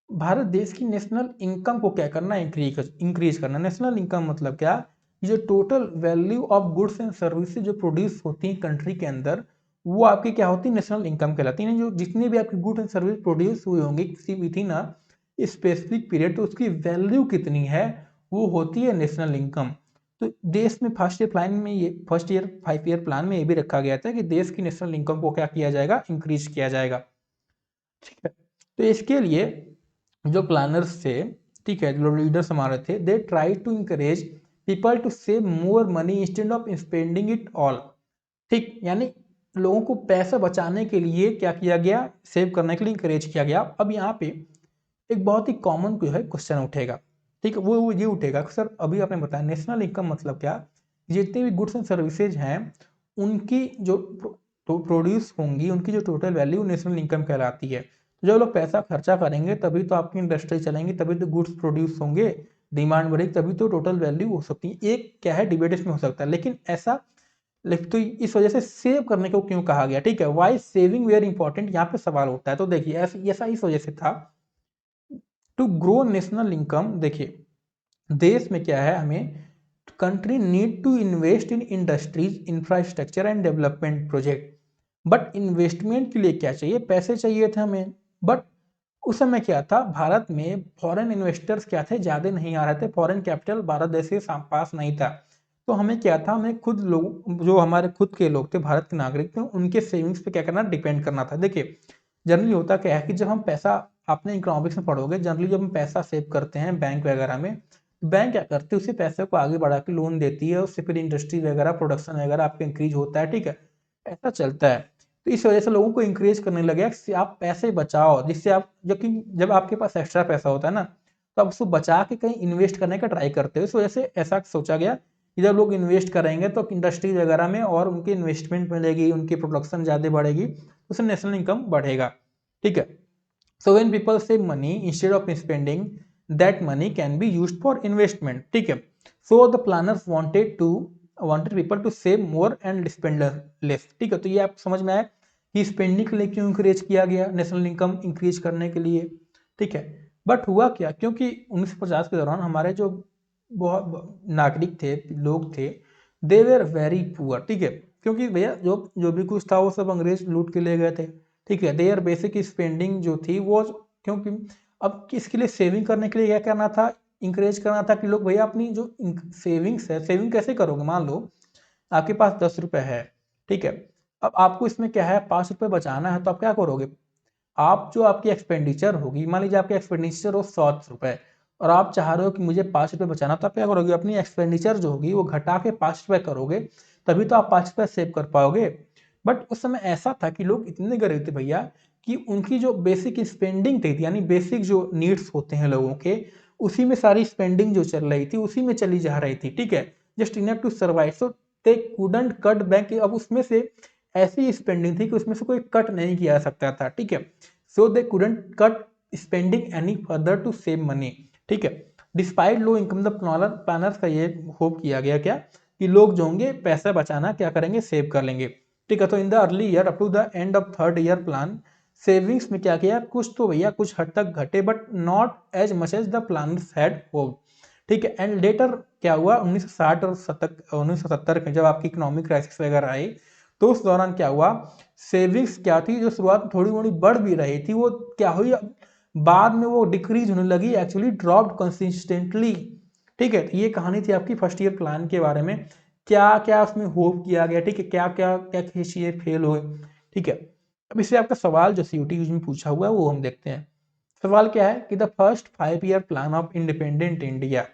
भारत देश की नेशनल इनकम को क्या करना, इंक्रीज करना। नेशनल इनकम मतलब क्या, जो total value of goods and services जो प्रोड्यूस होती हैं कंट्री के अंदर, वो आपकी क्या होती है, नेशनल इनकम कहलाती है। जो जितनी भी आपकी गुड्स एंड सर्विस प्रोड्यूस हुई होंगी किसी भी थी ना स्पेसिफिक पीरियड, तो उसकी वैल्यू कितनी है, वो होती है नेशनल इनकम। तो देश में फर्स्ट ईयर प्लान में, ये फर्स्ट ईयर 5 ईयर प्लान में ये भी रखा गया था कि देश की नेशनल इनकम को क्या किया जाएगा, इंक्रीज किया जाएगा। ठीक है, तो इसके लिए जो प्लानर्स थे, ठीक है, जो लीडर्स हमारे थे, they try to encourage people to save more money instead of spending it all. ठीक, यानी लोगों को पैसा बचाने के लिए क्या किया गया, सेव करने के लिए इंकरेज किया गया। अब यहाँ पे एक बहुत ही कॉमन जो है क्वेश्चन उठेगा। ठीक है, वो ये उठेगा कि सर अभी आपने बताया नेशनल इनकम मतलब क्या, जितने भी गुड्स एंड सर्विसेज हैं उनकी जो प्रोड्यूस होंगी, उनकी जो टोटल वैल्यू नेशनल इनकम कहलाती है। जो लोग पैसा खर्चा करेंगे तभी तो आपकी इंडस्ट्री चलेंगी, तभी तो गुड्स प्रोड्यूस होंगे, डिमांड बढ़ेगी, तभी तो टोटल वैल्यू हो सकती है। एक क्या है, डिबेट इसमें हो सकता है, लेकिन ऐसा तो इस वजह से सेव करने को क्यों कहा गया। ठीक है, वाई सेविंग वेयर इंपॉर्टेंट, यहाँ पे सवाल उठता है। तो देखिए ऐसा इस वजह से था, टू ग्रो नेशनल इनकम। देखिए देश में क्या है, हमें country need to invest in industries, infrastructure and development project. But investment के लिए क्या चाहिए, पैसे चाहिए थे हमें। बट उस समय क्या था, भारत में फॉरेन इन्वेस्टर्स क्या थे, ज्यादा नहीं आ रहे थे, फॉरेन कैपिटल भारत देश के पास नहीं था। तो हमें क्या था, हमें खुद लोग, जो हमारे खुद के लोग थे, भारत के नागरिक थे, उनके सेविंग्स पे क्या करना, डिपेंड करना था। देखिए जनरली होता क्या है कि जब हम पैसा, आपने इकोनॉमिक्स में पढ़ोगे, जनरली जब हम पैसा सेव करते हैं बैंक वगैरह में, बैंक क्या करती है, उसी पैसे को आगे बढ़ा के लोन देती है, उससे फिर इंडस्ट्री वगैरह प्रोडक्शन वगैरह आपका इंक्रीज होता है। ठीक है, ऐसा चलता है। तो इस वजह से लोगों को इंक्रेज करने लगे कि आप पैसे बचाओ, जिससे आप, जब आपके पास एक्स्ट्रा पैसा होता है ना, तो आप उसको बचा के कहीं इन्वेस्ट करने का ट्राई करते हो। इस वजह से ऐसा सोचा गया कि जब लोग इन्वेस्ट करेंगे तो इंडस्ट्री वगैरह में और उनकी इन्वेस्टमेंट मिलेगी, उनकी प्रोडक्शन ज़्यादा बढ़ेगी, उससे नेशनल इनकम बढ़ेगा। ठीक है, so when people save money instead of spending, that money can be used for investment. ठीक है, so the planners wanted people to save more and spend less. ठीक है, तो ये आप समझ में आया कि स्पेंडिंग के लिए क्यों इंकरेज किया गया, नेशनल इनकम इंक्रीज करने के लिए। ठीक है, बट हुआ क्या, क्योंकि 1950 के दौरान हमारे जो बहुत नागरिक थे, लोग थे, दे वेर वेरी पुअर। ठीक है, क्योंकि भैया जो जो भी कुछ था वो सब अंग्रेज लूट के ले गए थे। ठीक है, देयर बेसिक स्पेंडिंग जो थी वो, क्योंकि अब इसके लिए सेविंग करने के लिए क्या करना था, इंकरेज करना था कि लोग भैया अपनी जो सेविंग्स है, सेविंग कैसे करोगे? मान लो आपके पास 10 रुपए है, ठीक है, अब आपको इसमें क्या है, 5 रुपए बचाना है, तो आप क्या करोगे? आप जो आपकी एक्सपेंडिचर होगी, मान लीजिए आपकी एक्सपेंडिचर हो 100 रुपए और आप चाह रहे हो कि मुझे 5 रुपए बचाना, तो आप क्या करोगे? अपनी एक्सपेंडिचर जो होगी वो घटा के 5 रुपए करोगे, तभी तो आप 5 रुपए सेव कर पाओगे। बट उस समय ऐसा था कि लोग इतने गरीब थे भैया कि उनकी जो बेसिक स्पेंडिंग थी, यानी बेसिक जो नीड्स होते हैं लोगों के, उसी में सारी स्पेंडिंग जो चल रही थी उसी में चली जा रही थी, ठीक है, just enough to survive. So they couldn't cut back, अब उसमें से ऐसी स्पेंडिंग थी कि उसमें से कोई कट नहीं किया जा सकता था, ठीक है। So they couldn't cut spending any further to save money, ठीक है। Despite low income the planners का ये होप किया गया क्या, कि लोग जो होंगे पैसा बचाना क्या करेंगे, सेव कर लेंगे, ठीक है। तो in the early year up to the end of third year plan, savings में क्या किया, कुछ तो भैया कुछ हद तक घटे, but not as much as the planners had hoped, ठीक है। एंड लेटर क्या हुआ, 1960 और 1970 में जब आपकी इकोनॉमिक क्राइसिस वगैरह आई, तो उस दौरान क्या हुआ, सेविंग्स क्या थी जो शुरुआत में थोड़ी मोड़ी बढ़ भी रही थी, वो क्या हुई, बाद में वो डिक्रीज होने लगी, एक्चुअली ड्रॉप्ड कंसिस्टेंटली, ठीक है। तो ये कहानी थी आपकी फर्स्ट ईयर प्लान के बारे में, क्या क्या उसमें होप किया गया, ठीक है, क्या क्या क्या चीजें फेल हुए, ठीक है। अब इससे आपका सवाल जो सीयूटी में पूछा हुआ है वो हम देखते हैं। सवाल क्या है कि the first 5 year plan of independent India,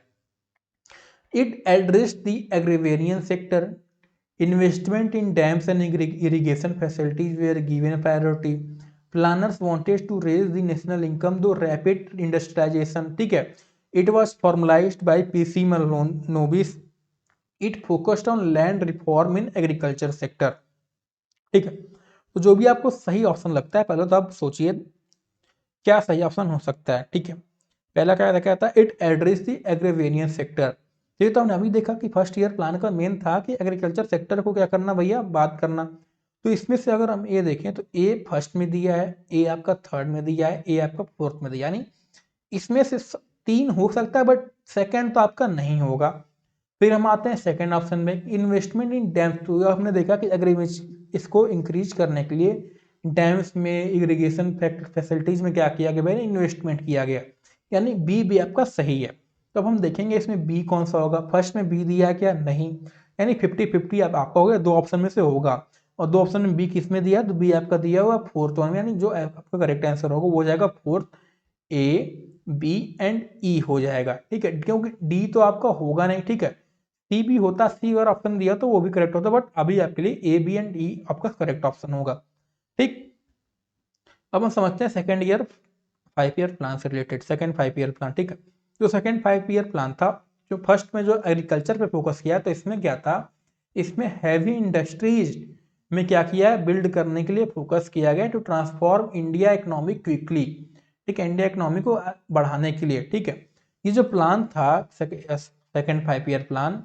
it addressed the agrarian sector, investment in dams and irrigation facilities were given priority. Planners wanted to raise the national income through rapid industrialization, ठीक है। It was formalized by PC Malonobis. It focused on land reform in agriculture sector, ठीक है। तो जो भी आपको सही option लगता है पहले तो आप सोचिए क्या सही ऑप्शन हो सकता है, ठीक है। पहला क्या था, it address the agrarian sector. ये तो हमने अभी देखा कि फर्स्ट ईयर प्लान का मेन था कि एग्रीकल्चर सेक्टर को क्या करना भैया, बात करना। तो इसमें से अगर हम ए देखें तो ए फर्स्ट में दिया है, ए आपका थर्ड में दिया है, ए आपका फोर्थ में दिया, यानी इसमें से 3 हो सकता है, बट सेकंड तो आपका नहीं होगा। फिर हम आते हैं सेकंड ऑप्शन में, इन्वेस्टमेंट इन डैम्स। तो हमने देखा कि एग्रीमेंट इसको इंक्रीज करने के लिए डैम्स में, इरिगेशन फैसिलिटीज में क्या किया गया, इन्वेस्टमेंट किया गया, यानी बी भी आपका सही है। तो अब हम देखेंगे इसमें बी कौन सा होगा, फर्स्ट में बी दिया है क्या, नहीं, यानी 50-50 आप आपका हो गया, 2 ऑप्शन में से होगा, और 2 ऑप्शन में बी किस में दिया, तो बी आपका दिया हुआ फोर्थ वन में, यानी जो आपका करेक्ट आंसर होगा वो हो जाएगा फोर्थ, ए बी एंड ई हो जाएगा, ठीक है, क्योंकि डी तो आपका होगा नहीं, ठीक है। सी भी होता, सी और ऑप्शन दिया तो वो भी करेक्ट होता, बट अभी आपके लिए ए बी एंड ई आपका करेक्ट ऑप्शन होगा, ठीक। अब हम समझते हैं सेकेंड ईयर 5 ईयर प्लान से रिलेटेड, सेकेंड 5 ईयर प्लान, ठीक है। जो सेकेंड 5 ईयर प्लान था, जो फर्स्ट में जो एग्रीकल्चर पे फोकस किया, तो इसमें क्या था, इसमें हैवी इंडस्ट्रीज में क्या किया है, बिल्ड करने के लिए फोकस किया गया, to transform India economic quickly, ठीक है, इंडिया इकोनॉमी को बढ़ाने के लिए, ठीक है। ये जो प्लान था सेकेंड 5 ईयर प्लान,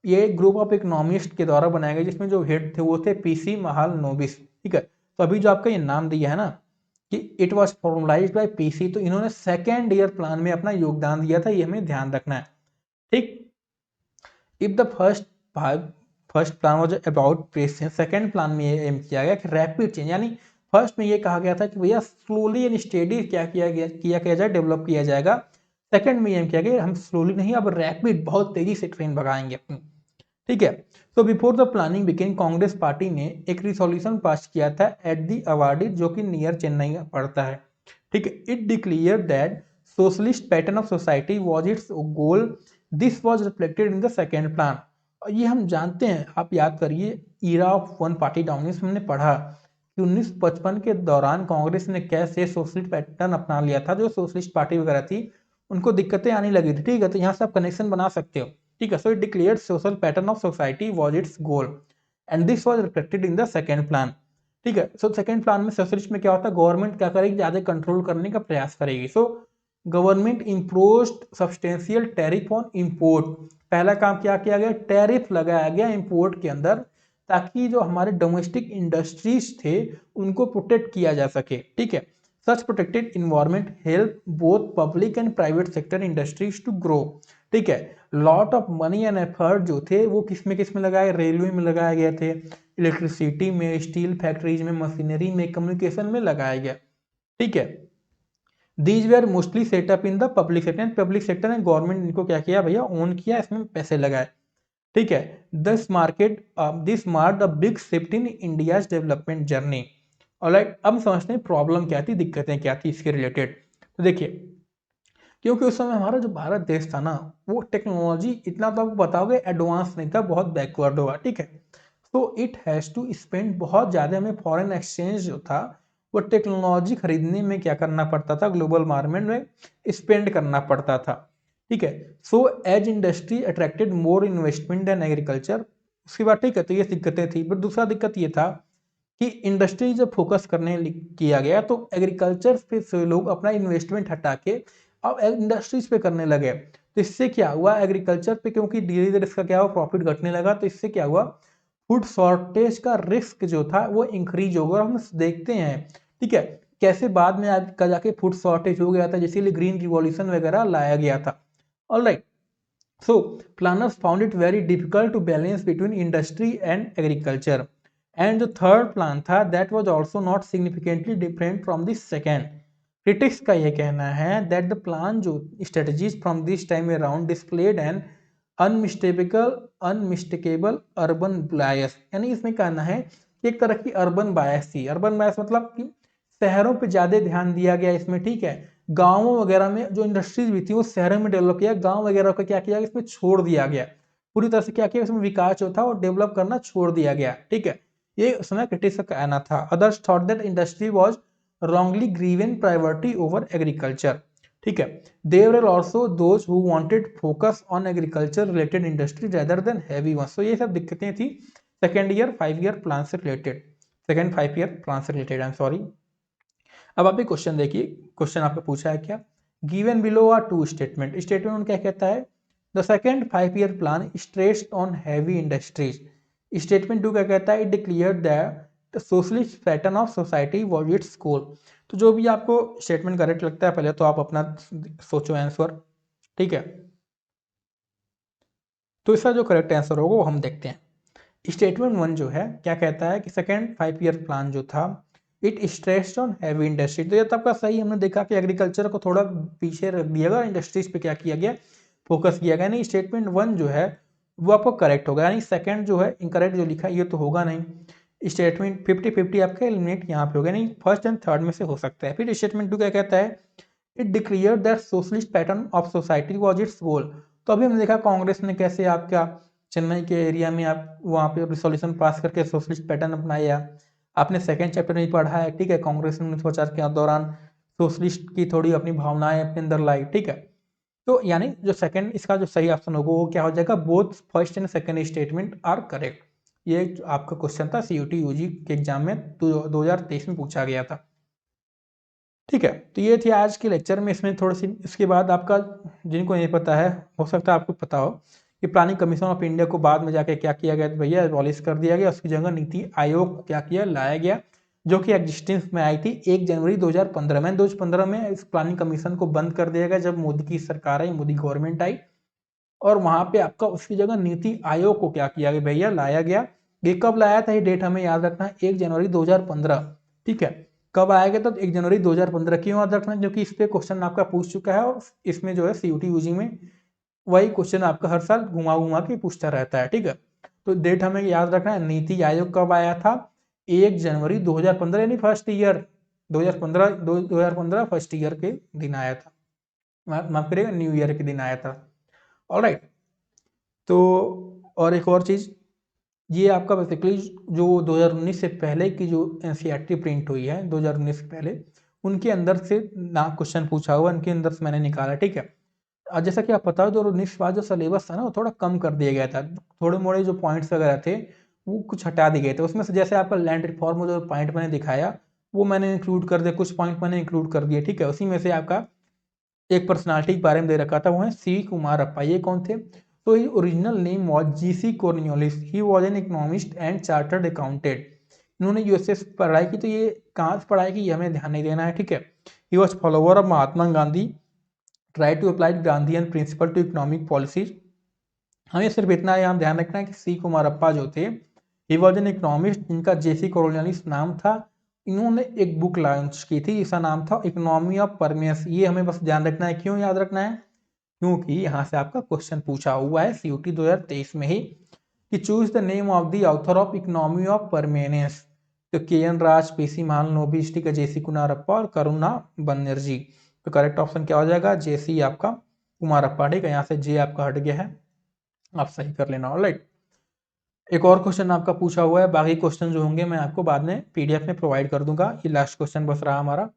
ये ग्रुप ऑफ इकोनॉमिस्ट के द्वारा बनाया गया, जिसमें जो हेड थे वो थे पीसी महालनोबिस, ठीक है। तो अभी जो आपका ये नाम दिया है ना कि it was formalized by PC, तो इन्होंने सेकेंड ईयर प्लान में अपना योगदान दिया था, ये हमें ध्यान रखना है, ठीक। If the first plan was about patience, second plan में ये एम किया गया कि रैपिड चेंज, यानी फर्स्ट में ये कहा गया था कि भैया स्लोली एंड स्टेडी क्या किया जाए, डेवलप किया जाएगा। सेकंड में ये किया गया हम स्लोली नहीं, अब रैपिड, बहुत तेजी से ट्रेन भगाएंगे अपनी, ठीक है। तो before the planning begin, Congress party ने एक रिसोल्यूशन पास किया था एट दी अवार्डी, जो कि नियर चेन्नई में पड़ता है, ठीक है। It declare that socialist pattern of society was its goal, this was reflected in the second plan. और ये हम जानते हैं, आप याद करिए, era of one party dominance हमने पढ़ा कि 1955 के दौरान कांग्रेस ने कैसे सोशलिस्ट पैटर्न अपना लिया था, जो सोशलिस्ट पार्टी वगैरह थी उनको दिक्कतें आने लगी थी, ठीक है। तो यहाँ से आप कनेक्शन बना सकते हो, ठीक है। So it declared social pattern of society was its goal and this was reflected in the second plan, ठीक है। सो सेकंड प्लान में सोशलिस्ट में क्या होता है, गवर्नमेंट क्या करेगी, ज्यादा कंट्रोल करने का प्रयास करेगी। So government imposed substantial tariff on import, पहला काम क्या किया गया, टैरिफ लगाया गया इंपोर्ट के अंदर, ताकि जो हमारे डोमेस्टिक इंडस्ट्रीज थे उनको प्रोटेक्ट किया जा सके, ठीक है। Such protected environment help both public and private sector industries to grow, ठीक है। Lot of money and effort जो थे वो किस में लगाए, रेलवे में लगाए गए थे, इलेक्ट्रिसिटी में, स्टील फैक्ट्रीज में, मशीनरी में, कम्युनिकेशन में लगाया गया, ठीक है। These where mostly setup in the public sector, public sector ने गवर्नमेंट इनको क्या किया भैया, ओन किया, इसमें पैसे लगाए, ठीक है। This mark the big shift in India's development journey. Alright, अब समझते हैं प्रॉब्लम क्या थी, दिक्कतें क्या थी इसके रिलेटेड। तो देखिए, क्योंकि उस समय हमारा जो भारत देश था ना, वो टेक्नोलॉजी इतना तो आपको बताओगे एडवांस नहीं था, बहुत बैकवर्ड होगा, ठीक है। तो इट हैज़ टू स्पेंड बहुत ज़्यादा, हमें फॉरेन एक्सचेंज जो था वो टेक्नोलॉजी खरीदने में क्या करना पड़ता था, ग्लोबल मार्केट में स्पेंड करना पड़ता था, ठीक है। So as industry attracted more investment than agriculture. उसके बाद ठीक है, तो ये दिक्कतें थी, पर दूसरा दिक्कत ये था कि इंडस्ट्री जब फोकस करने किया गया तो एग्रीकल्चर पे से लोग अपना इन्वेस्टमेंट हटा के अब इंडस्ट्रीज पे करने लगे। तो इससे क्या हुआ, एग्रीकल्चर पे क्योंकि धीरे धीरे इसका क्या हुआ, प्रॉफिट घटने लगा, तो इससे क्या हुआ, फूड शॉर्टेज का रिस्क जो था वो इंक्रीज होगा। और हम देखते हैं, ठीक है, कैसे बाद में आगे जाके फूड शॉर्टेज हो गया था, इसीलिए ग्रीन रिवॉल्यूशन वगैरह लाया गया था। Alright, so planners found it very difficult to balance between industry and agriculture. And the third plan था that was also not significantly different from the second. Critics का यह कहना है that the plan जो strategies from this time around displayed an unmistakable urban bias, यानी इसमें कहना है कि एक तरह की अर्बन बायस थी। अर्बन बायस मतलब कि शहरों पे ज्यादा ध्यान दिया गया इसमें, ठीक है। गांवों वगैरह में जो इंडस्ट्रीज भी थी वो शहरों में डेवलप किया, गांव वगैरह को क्या किया, इसमें छोड़ दिया गया, पूरी तरह से क्या किया, इसमें विकास जो था वो डेवलप करना छोड़ दिया गया, ठीक है। ये उस समय क्रिटिक्स का कहना था। Others thought that industry was wrongly given priority over agriculture, ठीक है। There are also those who wanted focus on agriculture related industry rather than heavy ones. तो ये सब दिक्कतें थी सेकेंड ईयर 5 ईयर प्लान से रिलेटेड, सेकेंड 5 ईयर प्लान से related, I am sorry. अब आप ये क्वेश्चन देखिए, क्वेश्चन आपको पूछा है क्या, given below are two statement, statement में क्या कहता है, the second 5 year plan stressed on heavy industries. Statement 2 क्या कहता है, it declared that the socialist pattern of society was its goal. तो जो भी आपको स्टेटमेंट करेक्ट लगता है पहले तो आप अपना सोचो आंसर, ठीक है। तो इसका जो करेक्ट आंसर होगा वो हम देखते हैं। स्टेटमेंट 1 जो है क्या कहता है कि सेकेंड 5 ईयर प्लान जो था it stressed on heavy industry. तो ये तो आपका सही, हमने देखा कि एग्रीकल्चर को थोड़ा पीछे रख दिया गया, इंडस्ट्रीज पे क्या किया गया, फोकस किया गया। नहीं, स्टेटमेंट 1 जो है वो आपको करेक्ट होगा, यानी सेकंड जो है इनकरेक्ट जो लिखा है ये तो होगा नहीं। स्टेटमेंट 50-50 आपका एलिमिनेट यहाँ पे होगा, नहीं फर्स्ट एंड थर्ड में से हो सकता है। फिर स्टेटमेंट 2 क्या कहता है, it declare that socialist pattern of society was its goal. तो अभी हमने देखा कांग्रेस ने कैसे आपका चेन्नई के एरिया में आप वहाँ पे रिसोल्यूशन पास करके सोशलिस्ट पैटर्न अपनाया। आपने सेकंड चैप्टर में पढ़ा है, ठीक है, कांग्रेस ने 1950 के दौरान सोशलिस्ट की थोड़ी अपनी भावनाएं अपने अंदर लाई, ठीक है। तो यानी जो सेकंड इसका जो सही ऑप्शन होगा वो क्या हो जाएगा, both first and second statement are correct. ये आपका क्वेश्चन था सीयूटी यूजी के एग्जाम में 2023 में पूछा गया था, ठीक है। तो ये थी आज के लेक्चर में, इसमें थोड़ी सी इसके बाद आपका जिनको नहीं पता है हो सकता है आपको पता हो कि प्लानिंग कमीशन ऑफ इंडिया को बाद में जाके क्या किया गया, तो भैया एबॉलिश कर दिया गया, उसकी जगह नीति आयोग को क्या किया, लाया गया, जो कि एग्जिस्टेंस में आई थी 1 जनवरी 2015 में। 2015 में इस प्लानिंग कमीशन को बंद कर दिया गया जब मोदी की सरकार आई, मोदी गवर्नमेंट आई, और वहां पे आपका उसकी जगह नीति आयोग को क्या किया गया भैया, लाया गया। ये कब लाया था, ये डेट हमें याद रखना है, 1 जनवरी 2015, ठीक है। कब आया गया, तो 1 जनवरी 2015 क्यों याद रखना है, क्योंकि इस पे क्वेश्चन आपका पूछ चुका है, और इसमें जो है सीयूटी यूजी में वही क्वेश्चन आपका हर साल घुमा घुमा के पूछता रहता है, ठीक है। तो डेट हमें याद रखना है, नीति आयोग कब आया था, 1 जनवरी 2015, यानी फर्स्ट ईयर 2015 फर्स्ट ईयर के दिन आया था, माफ करिएगा न्यू ईयर के दिन आया था। ऑलराइट, तो और एक और चीज़, ये आपका बेसिकली जो 2019 से पहले की जो एनसीईआरटी प्रिंट हुई है 2019 से पहले, उनके अंदर से ना क्वेश्चन पूछा हुआ, उनके अंदर से मैंने निकाला, ठीक है। जैसा कि आप पता हो 2019 के बाद जो सिलेबस था ना वो थोड़ा कम कर दिया गया था, थोड़े मोड़े जो पॉइंट्स वगैरह थे वो कुछ हटा दिए गए थे। उसमें से जैसे आपका लैंड रिफॉर्म जो पॉइंट मैंने दिखाया वो मैंने इंक्लूड कर दिया, कुछ पॉइंट मैंने इंक्लूड कर दिए, ठीक है। उसी में से आपका एक पर्सनालिटी के बारे में दे रखा था, वो है सी कुमार अप्पा। ये कौन थे, तो he original name was GC Cornelius, he was an economist and chartered accountant. इन्होंने यूएसए से पढ़ाई की, तो ये कहाँ से पढ़ाई की ये हमें ध्यान नहीं देना है, ठीक है। He was follower of Mahatma Gandhi, try to apply Gandhian principle to economic policies. हमें सिर्फ इतना यहाँ ध्यान रखना है कि सी कुमार अप्पा जो थे ही वॉज एन इकोनॉमिस्ट, जिनका जेसी कॉर्नियोलिस नाम था, इन्होंने एक बुक लॉन्च की थी जिसका नाम था इकोनॉमी ऑफ परमेस। ये हमें बस ध्यान रखना है। क्यों याद रखना है? क्योंकि यहाँ से आपका क्वेश्चन पूछा हुआ है CUT 2023 में ही कि choose the name of the author of economy of permanence. तो KN राज, PC मान, नोबिस्टिक, JC कुमारप्पा और करुणा बनर्जी। तो करेक्ट ऑप्शन क्या हो जाएगा? JC आपका कुमारप्पा। ठीक है, यहाँ से J आपका हट गया है, आप सही कर लेना। ऑलराइट, एक और क्वेश्चन आपका पूछा हुआ है। बाकी क्वेश्चन जो होंगे मैं आपको बाद में PDF में प्रोवाइड कर दूंगा। ये लास्ट क्वेश्चन बस रहा हमारा।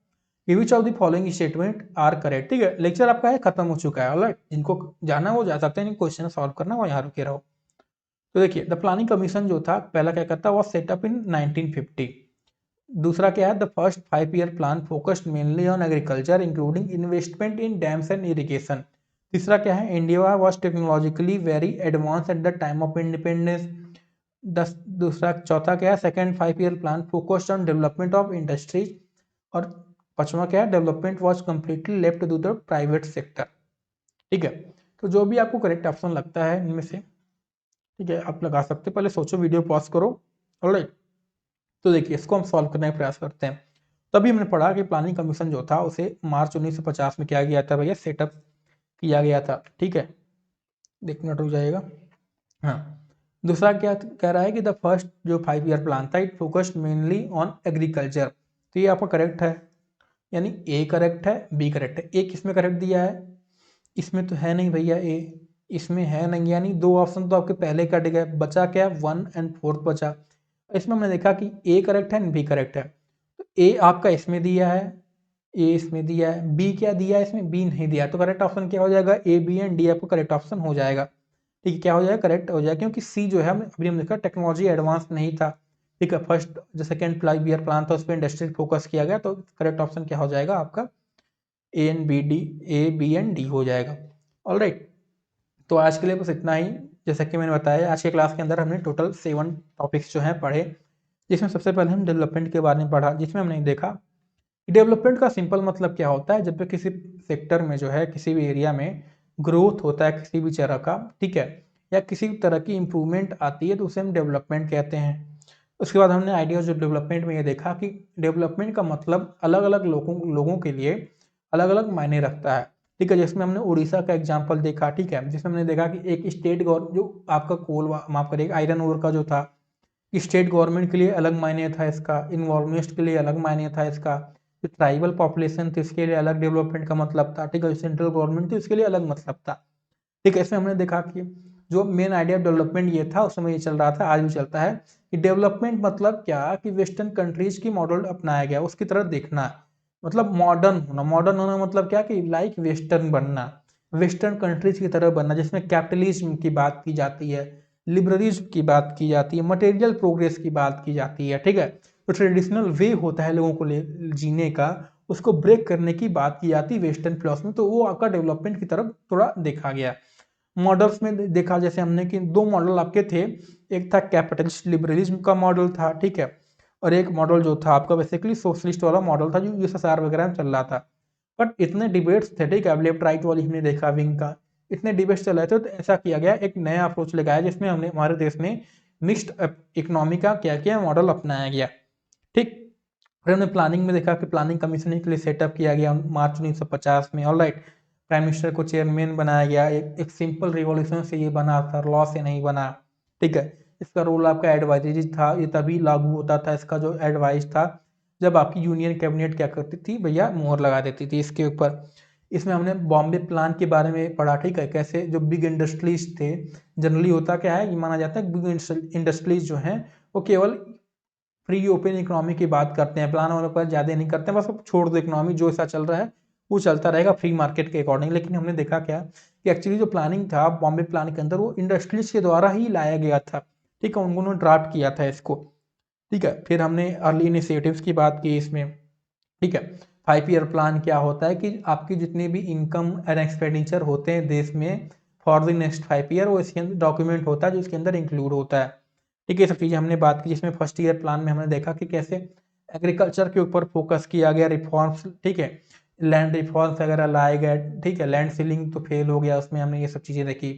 Which of the following statement are correct. ठीक है, लेक्चर आपका है खत्म हो चुका है। ऑलराइट, जिनको जाना वो जा सकते हैं, क्वेश्चन सॉल्व करना वो यहाँ रुके रहो। तो देखिए, द प्लानिंग कमीशन जो था पहला क्या करता है, वो सेटअप इन 1950। दूसरा क्या है, the first 5 year plan focused mainly on agriculture including investment in dams and irrigation. तीसरा क्या है, India was technologically very advance at the time of independence. दूसरा चौथा क्या है, second 5 year plan focused on development of industries. और पांचवा क्या है, development was completely left to the private sector. ठीक है, तो जो भी आपको करेक्ट ऑप्शन लगता है इनमें से, ठीक है, आप लगा सकते हो। पहले सोचो, वीडियो पॉज करो। ऑलराइट, तो देखिए इसको हम सॉल्व करने का प्रयास करते हैं। तभी हमने पढ़ा कि प्लानिंग कमीशन जो था उसे मार्च 1950 में क्या गया था भैया, सेटअप किया गया था। ठीक है, एक मिनट हो जाएगा। हाँ, दूसरा क्या कह रहा है कि द फर्स्ट जो 5 ईयर प्लान था it focused mainly on agriculture. तो ये आपका करेक्ट है, यानी ए करेक्ट है, बी करेक्ट है। ए किसमें करेक्ट दिया है? इसमें तो है नहीं भैया, ए इसमें है नहीं, यानी दो ऑप्शन तो आपके पहले कट गए। बचा क्या? 1 और 4 बचा। इसमें हमने देखा कि ए करेक्ट है, बी करेक्ट है। तो ए आपका इसमें दिया है, ए इसमें दिया है, बी क्या दिया है? इसमें बी नहीं दिया। तो करेक्ट ऑप्शन क्या हो जाएगा? ए, बी एंड डी आपको करेक्ट ऑप्शन हो जाएगा। ठीक है, क्या हो जाएगा? करेक्ट हो जाएगा, क्योंकि सी जो है अभी हमने देखा टेक्नोलॉजी एडवांस नहीं था। ठीक है, फर्स्ट जो सेकेंड 5 ईयर प्लान था उस पर इंडस्ट्री फोकस किया गया। तो करेक्ट ऑप्शन क्या हो जाएगा आपका? A and B D, A B and D हो जाएगा। ऑलराइट, तो आज के लिए बस इतना ही। जैसा कि मैंने बताया, आज के क्लास के अंदर हमने टोटल 7 टॉपिक्स जो हैं पढ़े, जिसमें सबसे पहले हम डेवलपमेंट के बारे में पढ़ा, जिसमें हमने देखा कि डेवलपमेंट का सिंपल मतलब क्या होता है। जब भी किसी सेक्टर में जो है, किसी भी एरिया में ग्रोथ होता है किसी भी तरह का, ठीक है, या किसी भी तरह की इंप्रूवमेंट आती है, तो उसे हम डेवलपमेंट कहते हैं। उसके बाद हमने आइडिया जो डेवलपमेंट में ये देखा कि डेवलपमेंट का मतलब अलग अलग लोगों के लिए अलग अलग मायने रखता है। ठीक है, जिसमें हमने उड़ीसा का एग्जाम्पल देखा। ठीक है, जिसमें हमने देखा कि एक स्टेट गवर्नमेंट जो आपका कोल माफ करिएगा आयरन ओर का जो था, स्टेट गवर्नमेंट के लिए अलग मायने था इसका, इन्वायरमेंट के लिए अलग मायने था इसका, जो ट्राइबल पॉपुलेशन थी उसके लिए अलग डेवलपमेंट का मतलब था। ठीक है, सेंट्रल गवर्नमेंट थी उसके लिए अलग मतलब था। ठीक है, इसमें हमने देखा कि जो मेन आइडिया ऑफ डेवलपमेंट ये था, उस समय ये चल रहा था, आज भी चलता है, कि डेवलपमेंट मतलब क्या कि वेस्टर्न कंट्रीज की मॉडल अपनाया गया, उसकी तरफ देखना, मतलब मॉडर्न होना। मॉडर्न होना मतलब क्या कि लाइक वेस्टर्न बनना, वेस्टर्न कंट्रीज की तरह बनना, जिसमें कैपिटलिज्म की बात की जाती है, लिबरलिज्म की बात की जाती है, मटेरियल प्रोग्रेस की बात की जाती है। ठीक है, तो ट्रेडिशनल वे होता है लोगों को जीने का, उसको ब्रेक करने की बात की जाती है वेस्टर्न फिलोसफी में। तो वो आपका डेवलपमेंट की तरफ थोड़ा देखा गया। मॉडल्स में देखा जैसे हमने कि दो मॉडल आपके थे, एक था कैपिटलिस्ट लिबरलिज्म का मॉडल था। ठीक है, और एक मॉडल जो था आपका बेसिकली सोशलिस्ट वाला मॉडल था, जो USSR वगैरह में चल रहा था। बट इतने डिबेट्स थे, ठीक है, अब लेफ्ट राइट वाली हमने देखा विंग का, इतने डिबेट्स चल रहे थे, तो ऐसा किया गया, एक नया अप्रोच लगाया जिसमें हमने हमारे देश में मिक्स्ड इकोनॉमी का क्या किया, मॉडल अपनाया गया। ठीक, फिर हमने प्लानिंग में देखा कि प्लानिंग कमीशन के लिए सेटअप किया गया मार्च 1950 में। ऑल राइट, प्राइम मिनिस्टर को चेयरमैन बनाया गया। एक सिंपल रिवॉल्यूशन से ये बना था, लॉ से नहीं बना। ठीक है, इसका रोल आपका एडवाइजरी था, ये तभी लागू होता था इसका जो एडवाइस था, जब आपकी यूनियन कैबिनेट क्या करती थी भैया, मोहर लगा देती थी इसके ऊपर। इसमें हमने बॉम्बे प्लान के बारे में पढ़ा। ठीक है, कैसे जो बिग इंडस्ट्रीज थे, जनरली होता क्या है, ये माना जाता है बिग इंडस्ट्रीज जो हैं वो केवल फ्री ओपन इकोनॉमी की बात करते हैं, प्लान वालों पर ज़्यादा नहीं करते हैं, बस अब छोड़ दो, इकोनॉमी जो ऐसा चल रहा है वो चलता रहेगा फ्री मार्केट के अकॉर्डिंग। लेकिन हमने देखा क्या कि एक्चुअली जो प्लानिंग था बॉम्बे प्लान के अंदर, वो इंडस्ट्रीज के द्वारा ही लाया गया था। ठीक है, उन्होंने ड्राफ्ट किया था इसको। ठीक है, फिर हमने अर्ली इनिशिएटिव्स की बात की इसमें। ठीक है, 5 ईयर प्लान क्या होता है कि आपकी जितनी भी इनकम एंड एक्सपेंडिचर होते हैं देश में फॉर द नेक्स्ट 5 ईयर, वो इसके अंदर डॉक्यूमेंट होता है जो इसके अंदर इंक्लूड होता है। ठीक है, ये सब चीज़ें हमने बात की, जिसमें फर्स्ट ईयर प्लान में हमने देखा कि कैसे एग्रीकल्चर के ऊपर फोकस किया गया, रिफॉर्म्स, ठीक है, लैंड रिफॉर्म्स वगैरह लाए गए। ठीक है, लैंड सीलिंग तो फेल हो गया, उसमें हमने ये सब चीज़ें देखी।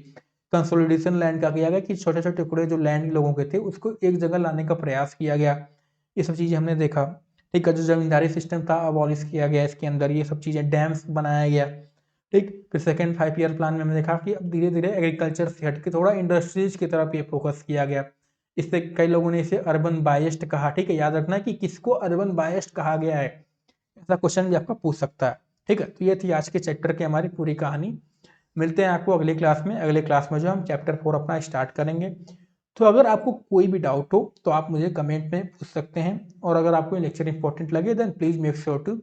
कंसोलिडेशन लैंड का किया गया कि छोटे छोटे टुकड़े जो लैंड लोगों के थे उसको एक जगह लाने का प्रयास किया गया, ये सब चीज़ें हमने देखा। ठीक है। जो जमींदारी सिस्टम था अबॉलिश किया गया इसके अंदर, ये सब चीज़ें, डैम्स बनाया गया। ठीक, फिर सेकंड 5 ईयर प्लान में हमने देखा कि अब धीरे धीरे एग्रीकल्चर से हट के थोड़ा इंडस्ट्रीज की तरफ ये फोकस किया गया। इससे कई लोगों ने इसे अर्बन बायस्ड कहा। ठीक है, याद रखना है कि किसको अर्बन बायस्ड कहा गया है, ऐसा क्वेश्चन भी आपका पूछ सकता है। ठीक है, तो ये थी आज के चैप्टर की हमारी पूरी कहानी। मिलते हैं आपको अगली क्लास में। अगले क्लास में जो हम चैप्टर 4 अपना स्टार्ट करेंगे। तो अगर आपको कोई भी डाउट हो तो आप मुझे कमेंट में पूछ सकते हैं, और अगर आपको ये लेक्चर इंपॉर्टेंट लगे then please make sure to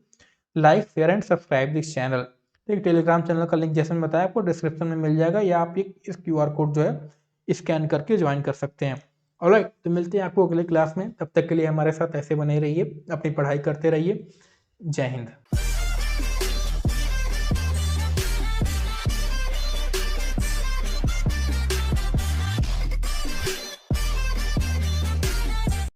like, share and subscribe this channel. ठीक, टेलीग्राम चैनल का लिंक जैसे मैं बताया आपको डिस्क्रिप्शन में मिल जाएगा, या आप इस QR कोड जो है स्कैन करके ज्वाइन कर सकते हैं। ऑलराइट, तो मिलते हैं आपको अगले क्लास में। तब तक के लिए हमारे साथ ऐसे बने रहिए, अपनी पढ़ाई करते रहिए। जय हिंद।